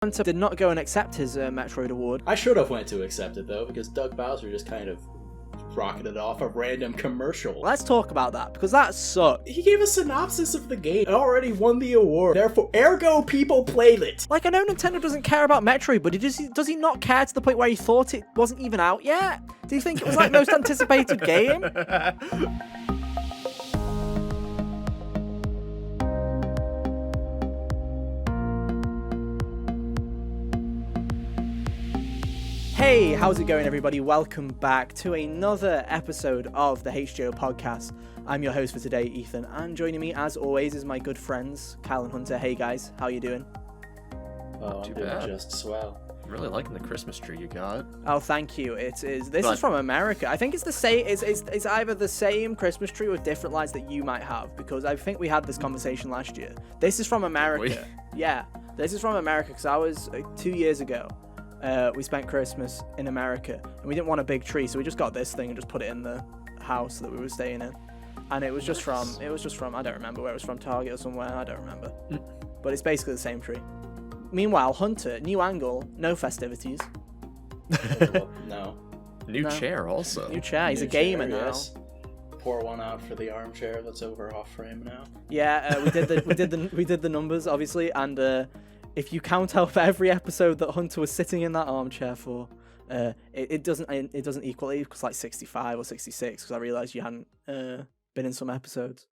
Hunter did not go and accept his Metroid award. I should have went to accept it, though, because Doug Bowser just kind of rocketed off a random commercial. Let's talk about that, because that sucked. He gave a synopsis of the game and already won the award. Therefore, ergo, people played it. Like, I know Nintendo doesn't care about Metroid, but does he not care to the point where he thought it wasn't even out yet? Do you think it was like most anticipated game? Hey, how's it going, everybody? Welcome back to another episode of the HGO podcast. I'm your host for today, Ethan, and joining me, as always, is my good friends, Kyle and Hunter. Hey, guys, how you doing? Oh, I'm doing just swell. I'm really liking the Christmas tree you got. Oh, thank you. This is from America. I think it's the same. It's either the same Christmas tree with different lights that you might have, because I think we had this conversation last year. This is from America. Yeah, this is from America, because I was 2 years ago. We spent Christmas in America, and we didn't want a big tree, so we just got this thing and just put it in the house that we were staying in. And it was just from I don't remember where it was from, Target or somewhere, I don't remember. But it's basically the same tree. Meanwhile, Hunter, new angle, no festivities. No. New chair also. New chair, he's a gamer now. Yes. Pour one out for the armchair that's over off frame now. Yeah, we did the numbers, obviously, and if you count out every episode that Hunter was sitting in that armchair for, it doesn't equal it, because like 65 or 66, because I realised you hadn't been in some episodes.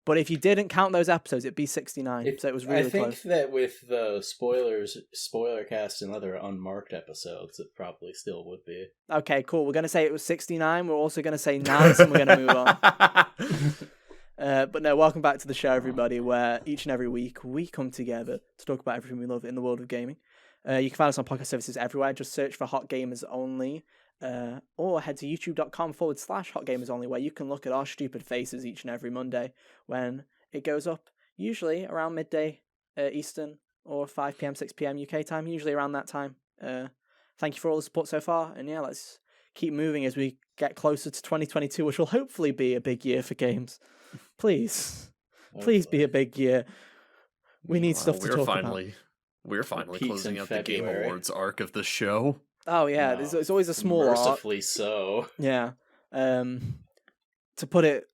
But if you didn't count those episodes, it'd be 69. So it was really close. I think that with the spoiler cast and other unmarked episodes, it probably still would be. Okay, cool. We're going to say it was 69. We're also going to say nice, and we're going to move on. But no, welcome back to the show, everybody, where each and every week we come together to talk about everything we love in the world of gaming. You can find us on podcast services everywhere. Just search for Hot Gamers Only, or head to youtube.com/Hot Gamers Only, where you can look at our stupid faces each and every Monday when it goes up, usually around midday Eastern or 5 p.m., 6 p.m. UK time, usually around that time. Thank you for all the support so far, and yeah, let's keep moving as we get closer to 2022, which will hopefully be a big year for games. Please be a big year. We need stuff to talk about. We're finally Peaks closing in out the Game February. Awards arc of the show. Oh yeah, No, it's always a small arc. Mercifully so. Yeah. To put it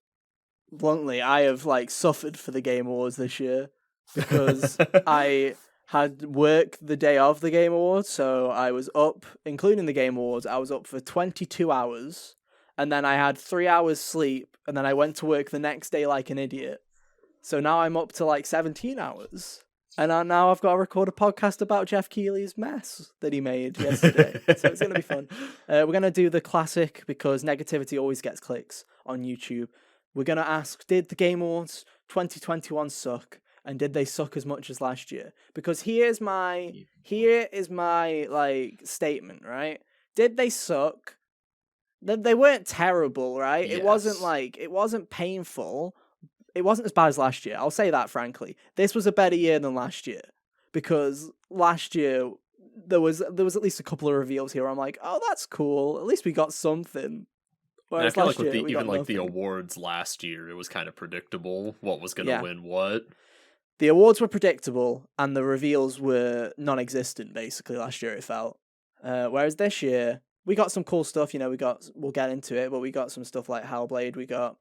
bluntly, I have suffered for the Game Awards this year because I had work the day of the Game Awards, so I was up, including the Game Awards, I was up for 22 hours, and then I had 3 hours sleep, and then I went to work the next day like an idiot. So now I'm up to 17 hours. And now I've got to record a podcast about Jeff Keighley's mess that he made yesterday. So it's going to be fun. We're going to do the classic, because negativity always gets clicks on YouTube. We're going to ask, did the Game Awards 2021 suck? And did they suck as much as last year? Because here is my statement, right? Did they suck? They weren't terrible, right? Yes. It wasn't painful. It wasn't as bad as last year. I'll say that frankly. This was a better year than last year, because last year there was at least a couple of reveals here where I'm like, oh, that's cool. At least we got something. And I feel like with year, the awards last year, it was kind of predictable what was going to win what. The awards were predictable, and the reveals were non-existent. Basically, last year it felt. Whereas this year we got some cool stuff. We'll get into it, but we got some stuff like Hellblade. We got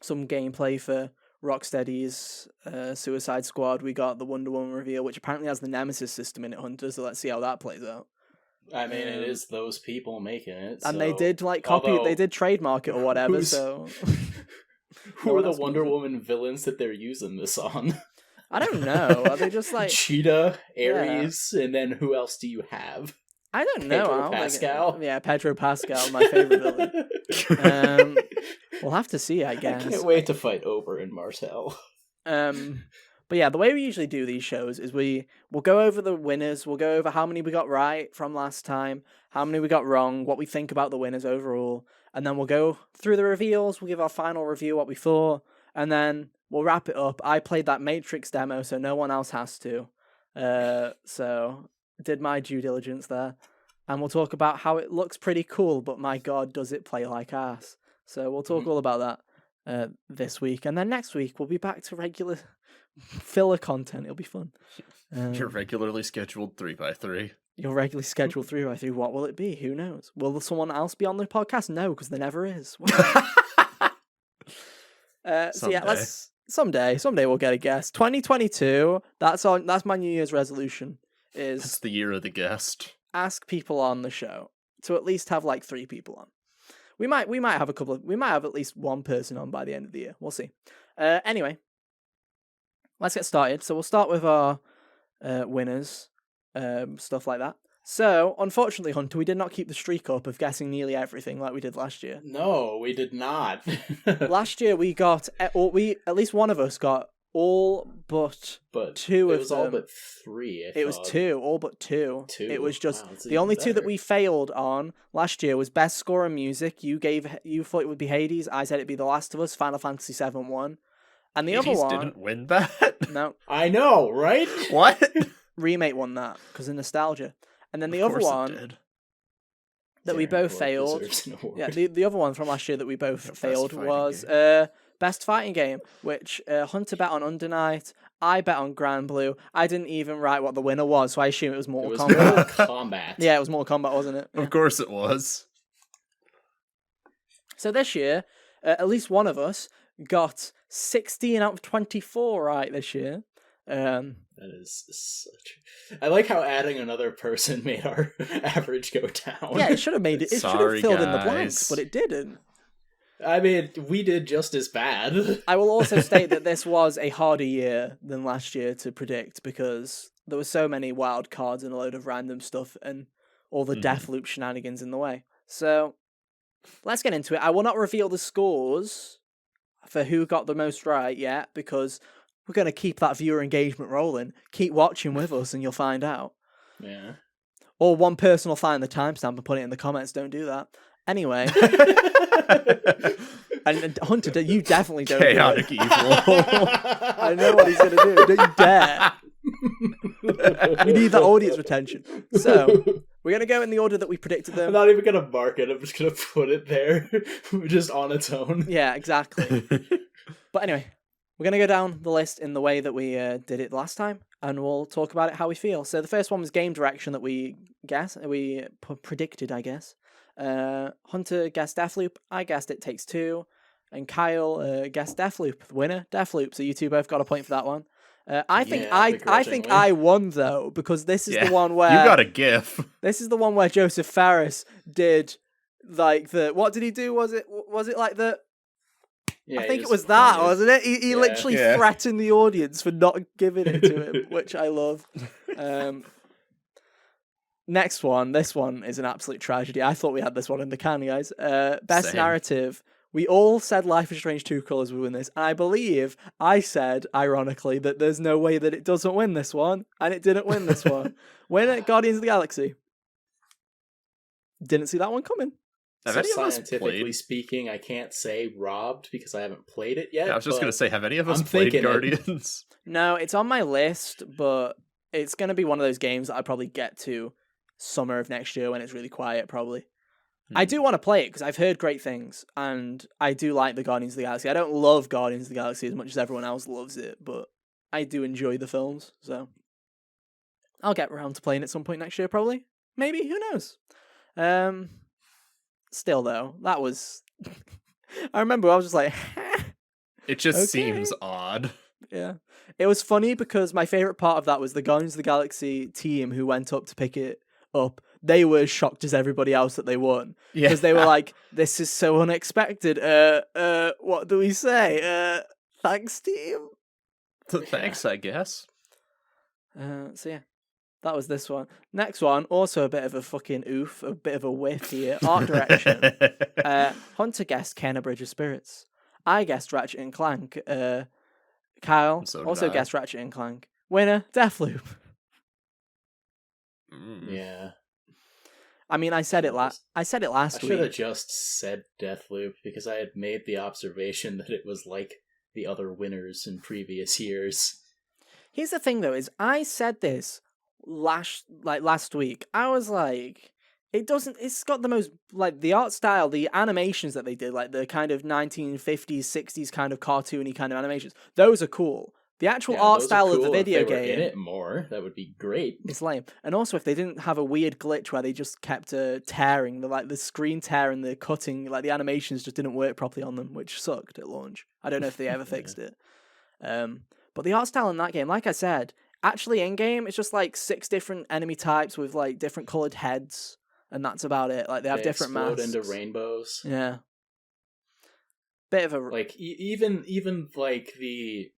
some gameplay for Rocksteady's Suicide Squad. We got the Wonder Woman reveal, which apparently has the Nemesis system in it, Hunter, so let's see how that plays out. I mean, it is those people making it. And they did they did trademark it or whatever, so... Who are the Wonder Woman villains that they're using this on? I don't know. Are they just Cheetah, Ares, and then who else do you have? I don't know. Pedro Pascal? Yeah, Pedro Pascal, my favorite villain. We'll have to see, I guess. I can't wait to fight Ober and Martel. But yeah, the way we usually do these shows is we'll go over the winners, we'll go over how many we got right from last time, how many we got wrong, what we think about the winners overall, and then we'll go through the reveals, we'll give our final review, what we thought, and then we'll wrap it up. I played that Matrix demo, so no one else has to. So did my due diligence there. And we'll talk about how it looks pretty cool, but my god, does it play like ass. So we'll talk all about this week, and then next week we'll be back to regular filler content. It'll be fun. Your regularly scheduled 3x3. Your regularly scheduled 3x3. What will it be? Who knows? Will someone else be on the podcast? No, because there never is. So yeah, let's someday we'll get a guest. 2022. That's my New Year's resolution. It's the year of the guest. Ask people on the show to at least have like 3 people on. We might have at least one person on by the end of the year. We'll see. Anyway, let's get started. So we'll start with our winners, stuff like that. So, unfortunately, Hunter, we did not keep the streak up of guessing nearly everything like we did last year. No, we did not. Last year we got, at least one of us got all but 2 of them. It was all but 3. It was 2, all but 2. 2. It was just wow, the only 2 that better. we failed on last year was best score in music. You thought it would be Hades. I said it'd be The Last of Us. Final Fantasy VII won. And the Hades other one didn't win that. No, I know, right? What? Remake won that because of nostalgia. And then the other one that we both failed. Yeah, the other one from last year that we both failed was best fighting game, which Hunter bet on Under Night. I bet on Grand Blue. I didn't even write what the winner was, so I assume it was Mortal Kombat. Mortal Kombat. Yeah, it was Mortal Kombat, wasn't it? Yeah. Of course it was. So this year, at least one of us got 16 out of 24 right this year. That is such. I like how adding another person made our average go down. Yeah, it should have made it. It should have filled in the blanks, but it didn't. I mean, we did just as bad. I will also state that this was a harder year than last year to predict because there were so many wild cards and a load of random stuff and all the Deathloop shenanigans in the way. So let's get into it. I will not reveal the scores for who got the most right yet because we're going to keep that viewer engagement rolling. Keep watching with us and you'll find out. Yeah. Or one person will find the timestamp and put it in the comments. Don't do that. Anyway. and Hunter, you definitely don't Chaotic do evil. I know what he's going to do. Don't you dare. We need that audience retention. So, we're going to go in the order that we predicted them. I'm not even going to mark it. I'm just going to put it there. Just on its own. Yeah, exactly. But anyway, we're going to go down the list in the way that we did it last time, and we'll talk about it how we feel. So the first one was game direction that we predicted, I guess. Hunter guessed Deathloop, I guessed It Takes Two, and Kyle guessed Deathloop. The winner, Deathloop. So you two both got a point for that one. I think I won though because this is the one where you got a GIF. This is the one where Joseph Ferris did like the what did he do? Was it like the? Yeah, I think it was that, wasn't it? He literally threatened the audience for not giving it to him, which I love. Next one. This one is an absolute tragedy. I thought we had this one in the can, guys. Best narrative. We all said Life is Strange 2 Colors would win this, and I believe I said, ironically, that there's no way that it doesn't win this one, and it didn't win this one. Win it, Guardians of the Galaxy. Didn't see that one coming. So scientifically speaking, I can't say robbed because I haven't played it yet. Yeah, I was just going to say, have any of us played Guardians? No, it's on my list, but it's going to be one of those games that I probably get to summer of next year when it's really quiet, probably. I do want to play it because I've heard great things, and I do like the Guardians of the Galaxy. I don't love Guardians of the Galaxy as much as everyone else loves it, but I do enjoy the films, so I'll get around to playing it at some point next year, probably. Maybe, who knows? Still, though, that was... I remember I was just like... It just seems odd. Yeah. It was funny because my favourite part of that was the Guardians of the Galaxy team who went up to pick it up. They were as shocked as everybody else that they won. Because they were like, this is so unexpected. What do we say? Thanks, team. Thanks, I guess. So yeah, that was this one. Next one, also a bit of a fucking oof, a bit of a whiff here. Art direction. Hunter guessed Kena Bridge of Spirits. I guessed Ratchet and Clank. Kyle also guessed Ratchet and Clank. Winner, Deathloop. Yeah. I mean, I said it last week. I should have just said Deathloop because I had made the observation that it was like the other winners in previous years. Here's the thing, though, is I said this last week. I was like, it doesn't. It's got the most like the art style, the animations that they did, like the kind of 1950s, 60s kind of cartoony kind of animations. Those are cool. The actual art those are style of the cool. video if they were in game it more, that would be great. it's lame. And also, if they didn't have a weird glitch where they just kept tearing, the screen tear and the cutting, like the animations just didn't work properly on them, which sucked at launch. I don't know if they ever fixed it. But the art style in that game, like I said, actually in game, it's just like 6 different enemy types with like different colored heads, and that's about it. Like they have different explode masks. into rainbows. Yeah. Bit of a like even like the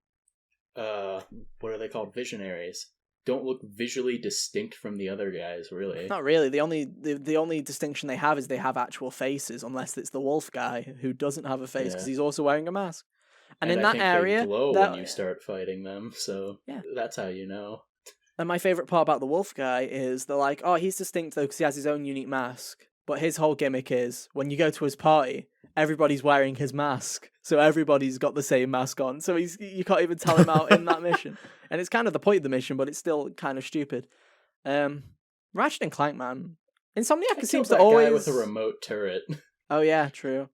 what are they called? Visionaries don't look visually distinct from the other guys, really. Not really. The only distinction they have is they have actual faces, unless it's the wolf guy who doesn't have a face because he's also wearing a mask. And in I that think area, they glow when you start fighting them, so that's how you know. And my favorite part about the wolf guy is they're like, oh, he's distinct though because he has his own unique mask. But his whole gimmick is when you go to his party, everybody's wearing his mask, so everybody's got the same mask on. So you can't even tell him out in that mission, and it's kind of the point of the mission, but it's still kind of stupid. Ratchet and Clank, man, Insomniac seems to always guy with a remote turret. Oh yeah, true.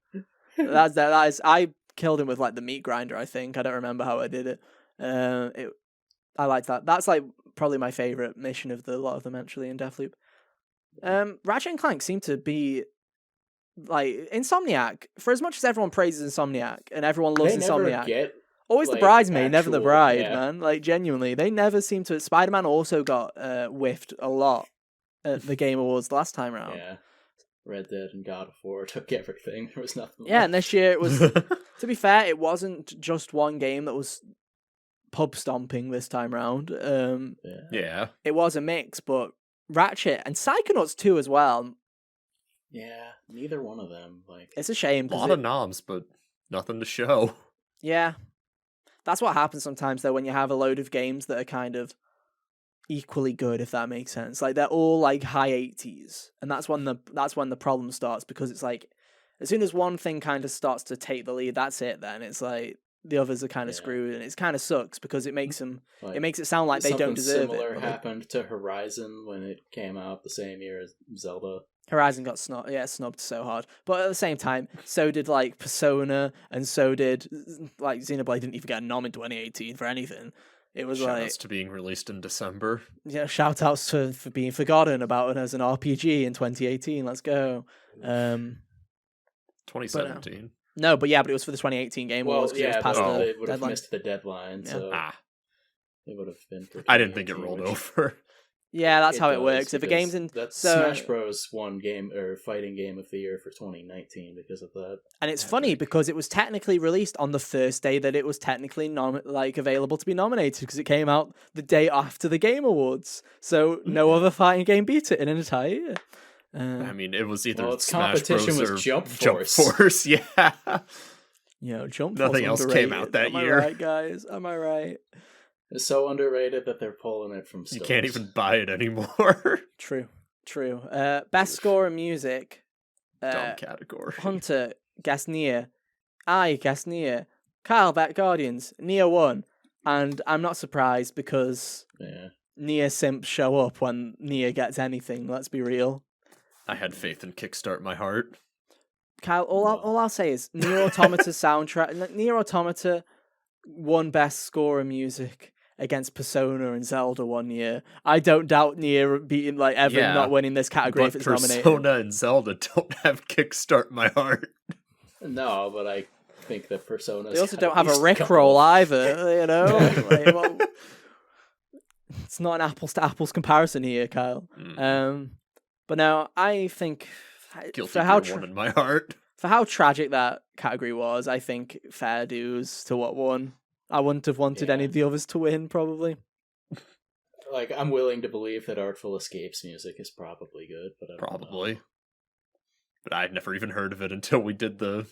that is. I killed him with like the meat grinder. I think I don't remember how I did it. I liked that. That's like probably my favorite mission of the lot of them actually in Deathloop. Ratchet and Clank seem to be like Insomniac. For as much as everyone praises Insomniac and everyone loves Insomniac, always the bridesmaid, never the bride, man. Like genuinely, they never seem to. Spider-Man also got whiffed a lot at the Game Awards last time round. Yeah, Red Dead and God of War took everything. There was nothing. Yeah, and this year it was. To be fair, it wasn't just one game that was pub stomping this time round. Yeah, it was a mix, but Ratchet and Psychonauts 2 as well. Yeah, neither one of them. Like it's a shame. A lot of noms, but nothing to show. Yeah, that's what happens sometimes though when you have a load of games that are kind of equally good, if that makes sense. Like they're all like high 80s, and that's when the problem starts, because it's like as soon as one thing kind of starts to take the lead, that's it. Then it's like the others are kind of screwed, and it kind of sucks because it makes them it makes it sound like they don't deserve it. Something similar happened to Horizon when it came out the same year as Zelda. Horizon got snubbed so hard, but at the same time, so did like Persona, and so did like Xenoblade didn't even get a nom in 2018 for anything. It was shout-outs to being released in December. Yeah, shout-outs for being forgotten about it as an RPG in 2018. Let's go. 2017. No, but it was for the 2018 Game Awards. Well, yeah, they would have missed the deadline, so it would have been. I didn't think it rolled over. Yeah, that's how it works. If a game's in, Smash Bros. Won game or fighting game of the year for 2019 because of that. And it's funny because it was technically released on the first day that it was technically available to be nominated, because it came out the day after the Game Awards. So no other fighting game beat it in an entire year. I mean, it was either Smash Bros. Or Jump Force. Yeah. Jump Force. Nothing else came out that year. Am I right, guys? Am I right? It's so underrated that they're pulling it from stores. You can't even buy it anymore. True. Best score in music. Dumb category. Hunter, guessed Nier. I guessed Nier. Kyle bet Guardians. Nier won. And I'm not surprised because Nier simps show up when Nier gets anything, let's be real. I had faith in Kickstart My Heart. Kyle, all I'll say is Nier Automata soundtrack. Nier Automata won best score in music against Persona and Zelda one year. I don't doubt Nier beating not winning this category if it's nominated. Persona and Zelda don't have Kickstart My Heart. No, but I think that Persona. They also don't have a Rickroll either. You know, it's not an apples to apples comparison here, Kyle. But no, I think Guilty for how one in my heart. For how tragic that category was, I think fair dues to what won. I wouldn't have wanted any of the others to win, probably. Like, I'm willing to believe that Artful Escape's music is probably good, but I don't know. But I'd never even heard of it until we did the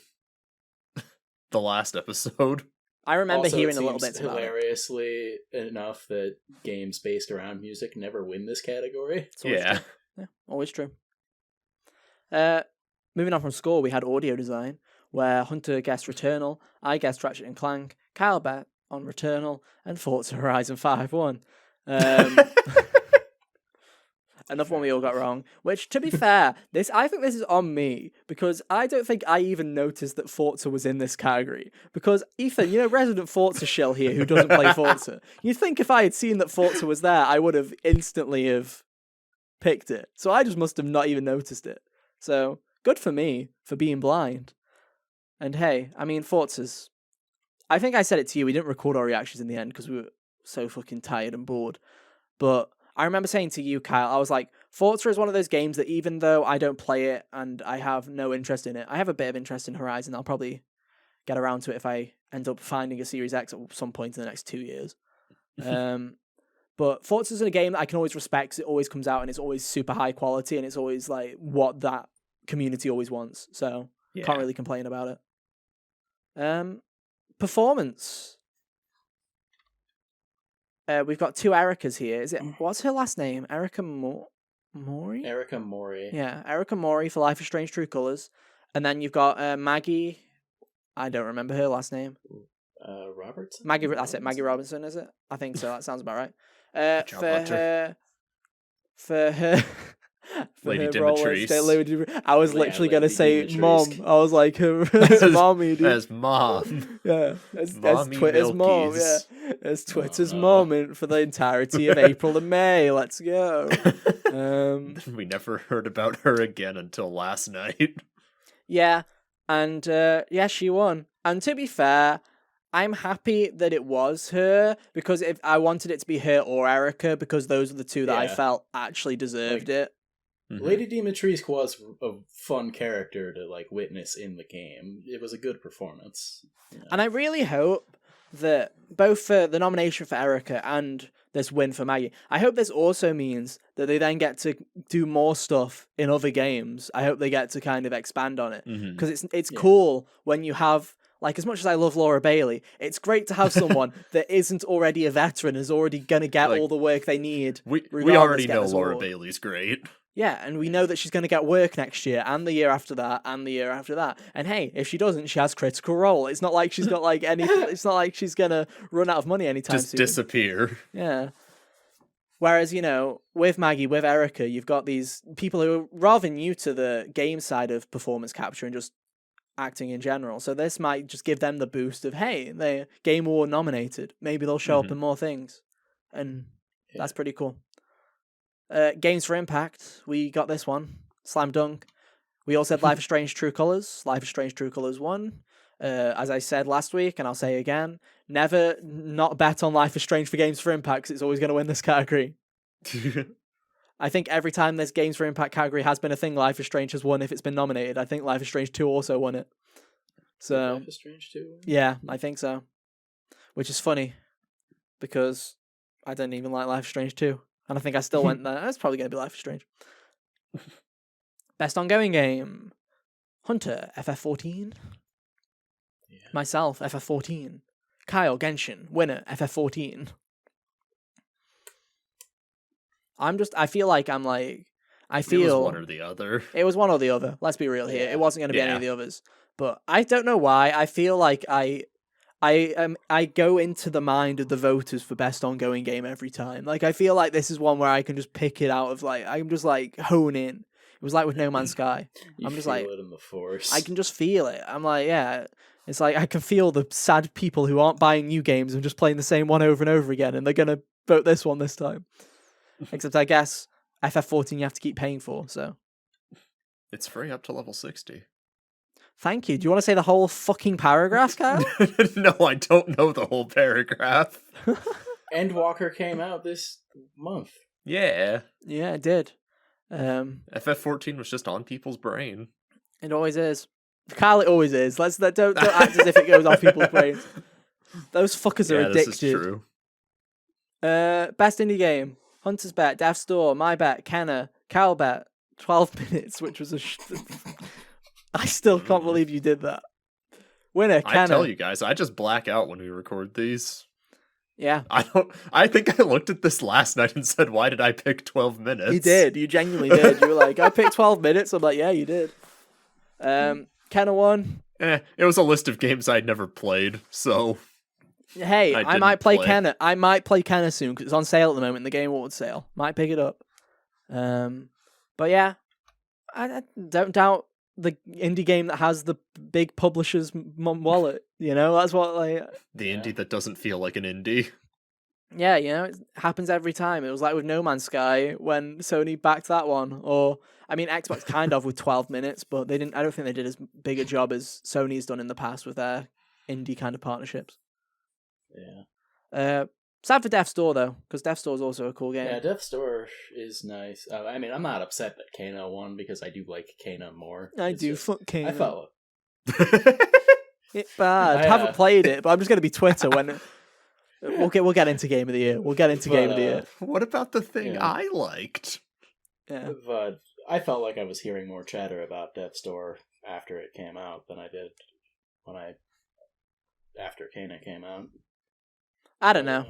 last episode. I remember also, hearing a little bit about it. Hilariously enough that games based around music never win this category. Yeah, always true. Moving on from score, we had audio design, where Hunter guessed Returnal, I guessed Ratchet and Clank, Kyle bet on Returnal, and Forza Horizon 5 won. Another one we all got wrong. Which, to be fair, I think this is on me because I don't think I even noticed that Forza was in this category. Because Ethan, resident Forza shill here who doesn't play Forza. You'd think if I had seen that Forza was there, I would have instantly have picked it. So I just must have not even noticed it. So good for me for being blind. And hey, I mean, Forza's. I think I said it to you. We didn't record our reactions in the end because we were so fucking tired and bored. But I remember saying to you, Kyle, I was like, Forza is one of those games that even though I don't play it and I have no interest in it, I have a bit of interest in Horizon. I'll probably get around to it if I end up finding a Series X at some point in the next 2 years. But Forza is a game that I can always respect because it always comes out and it's always super high quality and it's always like what that community always wants. So can't really complain about it. Performance. We've got 2 Ericas here. What's her last name? Erica Mori? Erica Mori. Yeah, Erica Mori for Life is Strange True Colors. And then you've got Maggie. I don't remember her last name. Robertson? Maggie, that's it. Maggie Robinson, is it? I think so. That sounds about right. For her Lady Dimitrescu. I was literally going to say mom. I was like, her mommy, dude. As mom. Yeah. As Twitter's Milkies. mom. Yeah. As Twitter's mom for the entirety of April and May. Let's go. We never heard about her again until last night. Yeah. And she won. And to be fair, I'm happy that it was her because if I wanted it to be her or Erica because those are the 2 that I felt actually deserved it. Mm-hmm. Lady Dimitrescu was a fun character to witness in the game. It was a good performance. Yeah. And I really hope that both for the nomination for Erica and this win for Maggie, I hope this also means that they then get to do more stuff in other games. I hope they get to kind of expand on it because it's cool when you have. As much as I love Laura Bailey, it's great to have someone that isn't already a veteran, is already going to get all the work they need. We already know Laura Bailey's great. Yeah, and we know that she's going to get work next year, and the year after that, and the year after that. And hey, if she doesn't, she has Critical Role. It's not like she's got anything. It's not like she's going to run out of money anytime soon. Just disappear. Yeah. Whereas, with Maggie, with Erica, you've got these people who are rather new to the game side of performance capture and just acting in general. So this might just give them the boost of, hey, they're Game Award nominated. Maybe they'll show up in more things. And that's pretty cool. Games for Impact, we got this one. Slam dunk. We all said Life is Strange True Colors. Life is Strange True Colors won. As I said last week, and I'll say again, never not bet on Life is Strange for Games for Impact because it's always going to win this category. I think every time this Games for Impact category has been a thing, Life is Strange has won if it's been nominated. I think Life is Strange 2 also won it. So Life is Strange 2? Yeah, I think so. Which is funny because I didn't even like Life is Strange 2. And I think I still went there. That's probably going to be Life is Strange. Best ongoing game. Hunter, FF14. Yeah. Myself, FF14. Kyle, Genshin, winner, FF14. I feel like I'm like, it was one or the other. It was one or the other. Let's be real here. It wasn't going to be any of the others. But I don't know why. I feel like I go into the mind of the voters for best ongoing game every time. I feel like this is one where I can just pick it out of I'm just hone in. It was like with No Man's Sky. I'm just feel it in the force. I can just feel it. I'm like, yeah. It's like I can feel the sad people who aren't buying new games and just playing the same one over and over again, and they're gonna vote this one this time. Except I guess FF14 you have to keep paying for, so. It's free up to level 60. Thank you. Do you want to say the whole fucking paragraph, Kyle? No, I don't know the whole paragraph. Endwalker came out this month. Yeah. Yeah, it did. FF14 was just on people's brain. It always is. Kyle, it always is. Don't act as if it goes off people's brains. Those fuckers are addicted. This is true. Best indie game. Hunter's Bet, Death's Door, My Bet, Kenna, Kyle Bet, 12 minutes, which was I still can't believe you did that. Winner, Kenna. I tell you guys, I just black out when we record these. Yeah. I think I looked at this last night and said, why did I pick 12 minutes? You did. You genuinely did. You were like, I picked 12 minutes. I'm like, yeah, you did. Kenna won. It was a list of games I'd never played, so... Hey, I might play Kenna. I might play Kenna soon because it's on sale at the moment in the Game Awards sale. Might pick it up. But yeah, I don't doubt the indie game that has the big publisher's wallet. You know, that's what The Yeah. indie that doesn't feel like an indie. Yeah, you know, it happens every time. It was like with No Man's Sky when Sony backed that one, or I mean, Xbox kind of with 12 minutes, but they didn't. I don't think they did as big a job as Sony's done in the past with their indie kind of partnerships. Yeah. Sad for Death's Door though, because Death's Door is also a cool game. Yeah, Death's Door is nice. I mean, I'm not upset that Kano won because I do like Kano more. I It's do. just- Fuck Kano. I felt It's bad. I haven't played it, but I'm just gonna be Twitter when we'll get into Game of the Year. We'll get into Game of the Year. What about the thing Yeah. I liked? Yeah. but I felt like I was hearing more chatter about Death's Door after it came out than I did after Kano came out. I don't know.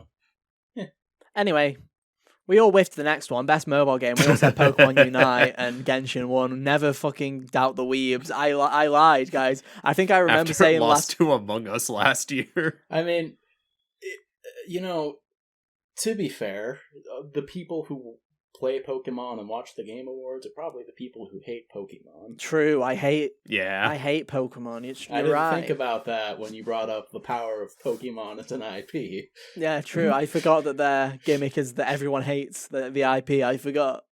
Anyway, we all whiffed the next one. Best mobile game. We all said Pokemon Unite and Genshin won. Never fucking doubt the weebs. I lied, guys. I think I remember After saying it lost to Among Us last year. I mean, to be fair, the people who play Pokemon and watch the Game Awards are probably the people who hate Pokemon. True. I hate Yeah. Pokemon. You're I didn't right. think about that when you brought up the power of Pokemon as an IP. Yeah, true. I forgot that their gimmick is that everyone hates the IP. I forgot.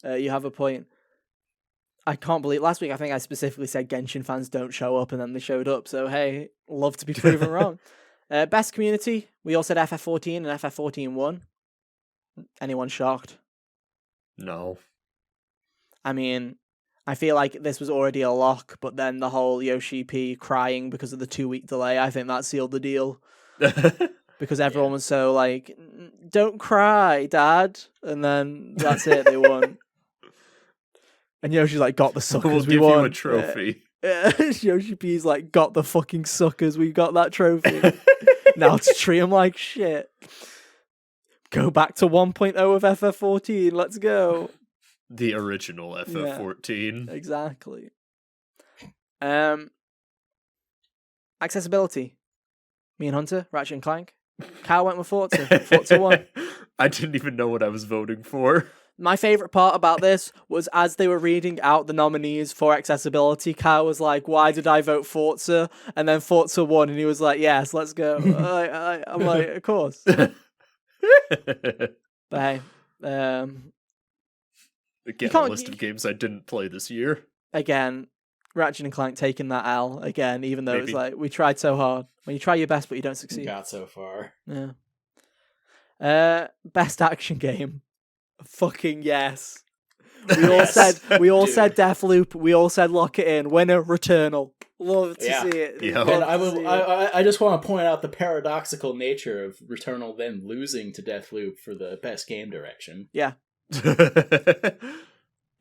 You have a point. I can't believe last week I think I specifically said Genshin fans don't show up and then they showed up. So hey, love to be proven wrong. Best community. We all said FF14 and FF14 won. Anyone shocked? No. I mean, I feel like this was already a lock, but then the whole Yoshi P crying because of the 2-week delay, I think that sealed the deal. Because everyone was so like, don't cry, Dad. And then that's it, they won. And Yoshi's like, got the suckers, We'll we give won. you a trophy. Yoshi P's like, got the fucking suckers, we got that trophy. Now to treat him like shit. Go back to 1.0 of FF14, let's go. The original FF14. Exactly. Accessibility. Me and Hunter, Ratchet and Clank. Kyle went with Forza. Forza 1. I didn't even know what I was voting for. My favourite part about this was as they were reading out the nominees for accessibility, Kyle was like, why did I vote Forza? And then Forza won, and he was like, yes, let's go. I'm like, of course. But hey, Again, a can't- list of games I didn't play this year. again, Ratchet and Clank taking that L again, even though it's Maybe. like, we tried so hard. When you try your best, but you don't succeed. Got so far. Yeah. Best action game. Fucking yes. We all Yes, said dude. said Deathloop. We all said lock it in. Winner, Returnal. Love to Yeah. see it. Yeah. Love And to I see it. I just want to point out the paradoxical nature of Returnal then losing to Deathloop for the best game direction.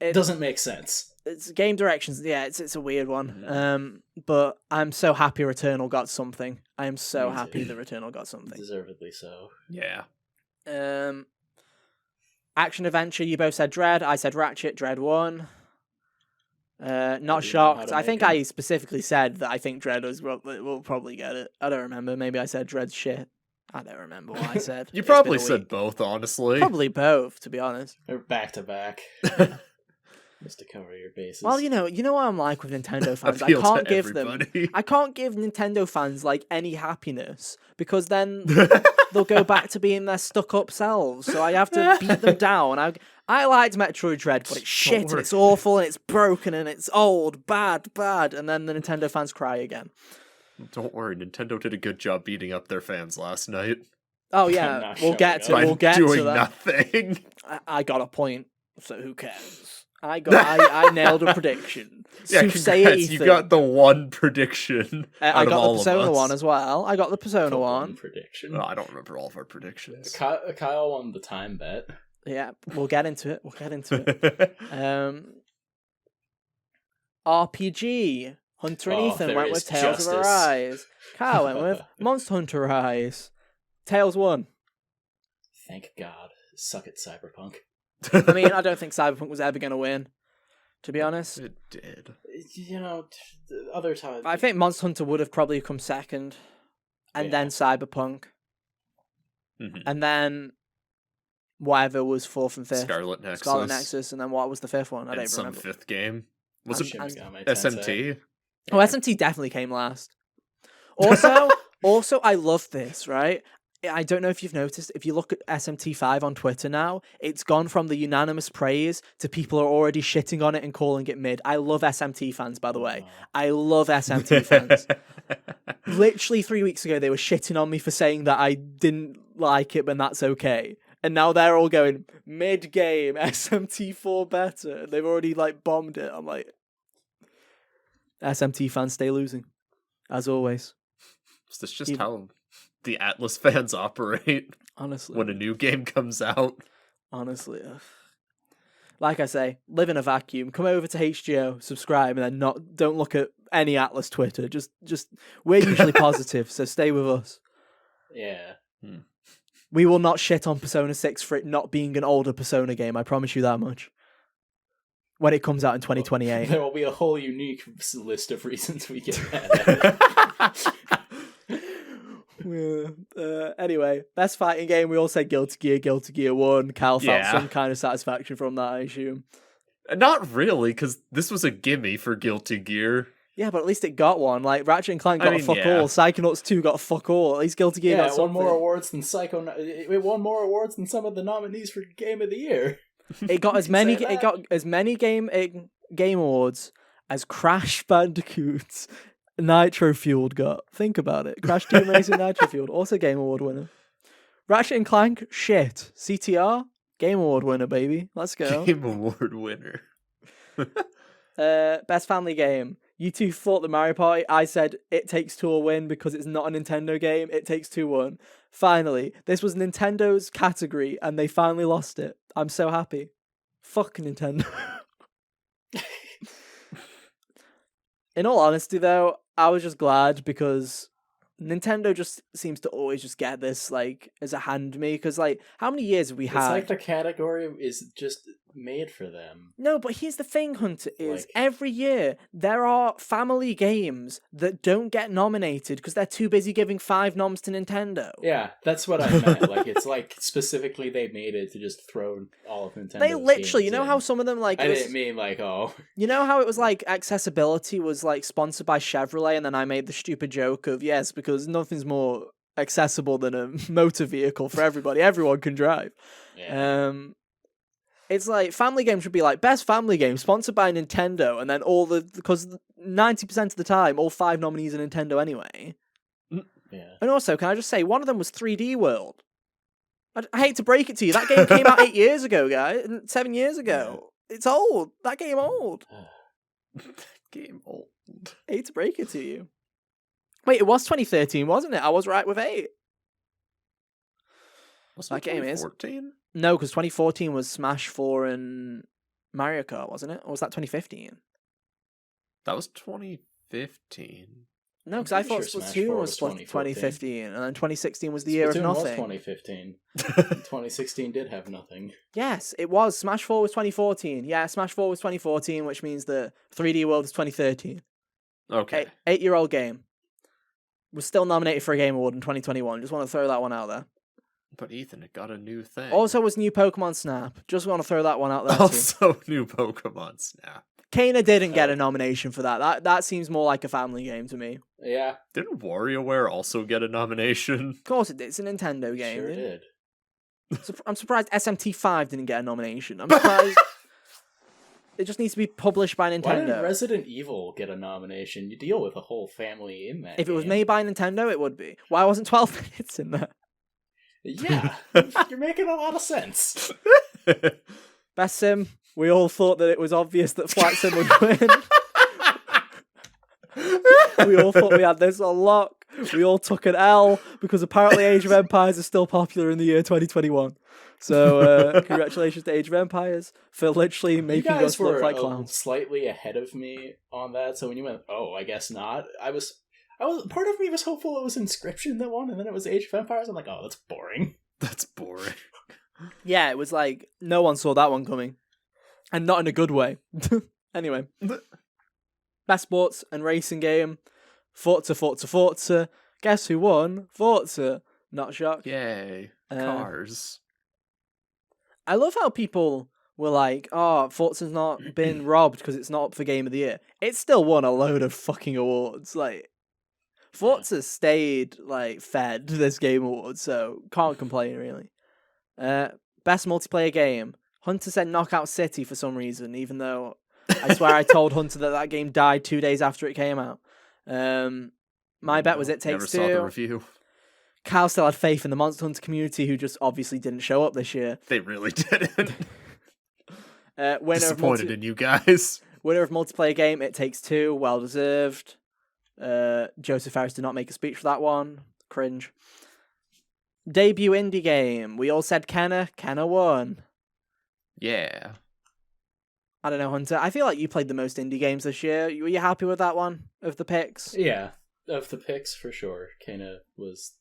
It doesn't make sense. It's game directions. Yeah, it's a weird one. Mhm. But I'm so happy Returnal got something. I am so Me happy too. that Returnal got something. Deservedly so. Yeah. Action adventure. You both said Dread. I said Ratchet. Dread won. Not didn't know how shocked. to I make think him. I specifically said that I think Dread will probably get it. I don't remember. Maybe I said Dread shit. I don't remember what I said. You It's been probably a said week. both, honestly. Probably both, to be honest. They're back to back. Just to cover your bases. Well, you know what I'm like with Nintendo fans. I Appeal to can't give them. everybody. I can't give Nintendo fans like any happiness because then they'll go back to being their stuck-up selves. So I have to beat them down. I liked Metroid Dread, but it's shit and worry. it's awful and it's broken and it's old, bad, and then the Nintendo fans cry again. Don't worry, Nintendo did a good job beating up their fans last night. Oh I'm yeah, not we'll get to showing up. By we'll get doing to that. nothing. I got a point, so who cares? I nailed a prediction. Yeah, Soothsayer congrats, you Ethan. got the one prediction. I out of got all the of Persona us. one as well. I got the Persona The one. prediction. Oh, I don't remember all of our predictions. Kyle won the time bet. Yeah, we'll get into it. RPG. Hunter and Oh, Ethan there went is with Tales of justice. Arise. Kyle went with Monster Hunter Rise. Tails won. Thank God. Suck it, Cyberpunk. I mean, I don't think Cyberpunk was ever going to win, to be honest. It did. You know, the other times. I think Monster Hunter would have probably come second, and Yeah. then Cyberpunk, Mhm. and then whatever was 4th and 5th. Scarlet Nexus. And then what was the 5th one? I don't remember. Some 5th game. Was it SMT? Oh, SMT definitely came last. Also, I love this, right? I don't know if you've noticed, if you look at SMT5 on Twitter now, it's gone from the unanimous praise to people are already shitting on it and calling it mid. I love SMT fans, by the way. I love SMT fans. Literally 3 weeks ago, they were shitting on me for saying that I didn't like it, but that's okay. And now they're all going, mid-game, SMT4 better. They've already, bombed it. I'm like, SMT fans stay losing, as always. That's just how the Atlas fans operate. Honestly. When a new game comes out. Honestly. Like I say, live in a vacuum. Come over to HGO, subscribe, and then don't look at any Atlas Twitter. Just we're usually positive, so stay with us. Yeah. We will not shit on Persona 6 for it not being an older Persona game, I promise you that much. When it comes out in 2028. There will be a whole unique list of reasons we get mad. Anyway, best fighting game, we all said Guilty Gear 1. Cal felt some kind of satisfaction from that, I assume. Not really, because this was a gimme for Guilty Gear. Yeah, but at least it got one. Ratchet and Clank got fuck all. Psychonauts 2 got fuck all. At least Guilty Gear got something. It won more awards than It won more awards than some of the nominees for Game of the Year. It got as many game awards as Crash Bandicoot's Nitro Fueled got. Think about it. Crash Team Racing Nitro Fueled, also Game Award winner. Ratchet and Clank, shit. CTR, Game Award winner, baby. Let's go. Game Award winner. Best family game. You two thought the Mario Party. I said It Takes Two will win because it's not a Nintendo game. It Takes Two won. Finally, this was Nintendo's category and they finally lost it. I'm so happy. Fuck Nintendo. In all honesty, though, I was just glad because Nintendo just seems to always just get this, as a hand me. Because, how many years have we had? It's the category is just made for them. No, but here's the thing, Hunter, is every year there are family games that don't get nominated because they're too busy giving 5 noms to Nintendo. Yeah, that's what I meant. It's specifically they made it to just throw all of Nintendo. They literally, you know how some of them I didn't mean You know how it was accessibility was sponsored by Chevrolet, and then I made the stupid joke of yes, because nothing's more accessible than a motor vehicle for everybody. Everyone can drive. Yeah. It's family games should be best family game sponsored by Nintendo, and then because 90% of the time all 5 nominees are Nintendo anyway. Yeah. And also, can I just say, one of them was 3D World. I hate to break it to you, that game came out 8 years ago, guys. 7 years ago. Yeah. It's old. That game old. Game old. I hate to break it to you. Wait, it was 2013, wasn't it? I was right with 8. What's that game 2014? No, because 2014 was Smash 4 and Mario Kart, wasn't it? Or was that 2015? That was 2015. No, because I thought Splatoon was 2015, and then 2016 was the year of nothing. Splatoon was 2015. 2016 did have nothing. Yes, it was. Smash 4 was 2014. Yeah, Smash 4 was 2014, which means the 3D World is 2013. Okay. 8-year-old game. Was still nominated for a Game Award in 2021. Just want to throw that one out there. But Ethan, it got a new thing. Also was new Pokemon Snap. Just want to throw that one out there also new Pokemon Snap. Kana didn't get a nomination for that. That seems more like a family game to me. Yeah. Didn't WarioWare also get a nomination? Of course it did. It's a Nintendo game. Sure did. I'm surprised SMT5 didn't get a nomination. I'm surprised. It just needs to be published by Nintendo. Why didn't Resident Evil get a nomination? You deal with a whole family in that If it was made by Nintendo, it would be. Why wasn't 12 minutes in there? Yeah, you're making a lot of sense. Best Sim, we all thought that it was obvious that Flight Sim would win. We all thought we had this on lock. We all took an L because apparently Age of Empires is still popular in the year 2021. So congratulations to Age of Empires for literally making us look like clowns. Slightly ahead of me on that. So when you went, oh, I guess not. I was part of me was hopeful it was Inscription that won, and then it was Age of Empires. I'm like, oh, that's boring. That's boring. Yeah, it was no one saw that one coming, and not in a good way. Anyway, best sports and racing game, Forza. Guess who won? Forza. Not shocked. Yay, cars. I love how people were like, "Oh, Forza's not been robbed because it's not up for Game of the Year." It still won a load of fucking awards. Like, Forza stayed fed this Game Awards, so can't complain really. Best multiplayer game. Hunter said Knockout City for some reason, even though I swear I told Hunter that game died 2 days after it came out. My bet was It Takes Two. Never saw the review. Kyle still had faith in the Monster Hunter community, who just obviously didn't show up this year. They really didn't. Disappointed in you guys. Winner of multiplayer game, It Takes Two, well deserved. Joseph Harris did not make a speech for that one. Cringe. Debut indie game. We all said Kenna. Kenna won. Yeah. I don't know, Hunter. I feel like you played the most indie games this year. Were you happy with that one of the picks? Yeah, of the picks for sure. Kenna was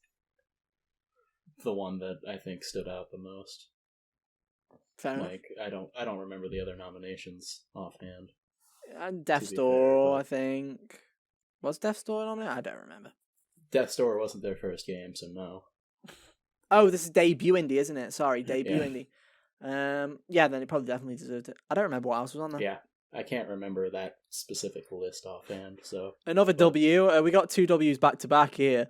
the one that I think stood out the most. Fair enough. I don't remember the other nominations offhand. And Death's Door, I think. Was Death's Door on it? I don't remember. Death's Door wasn't their first game, so no. Oh, this is debut indie, isn't it? Sorry, debut indie. Yeah, then it probably definitely deserved it. I don't remember what else was on there. Yeah, I can't remember that specific list offhand. So another W. We got 2 W's back to back here.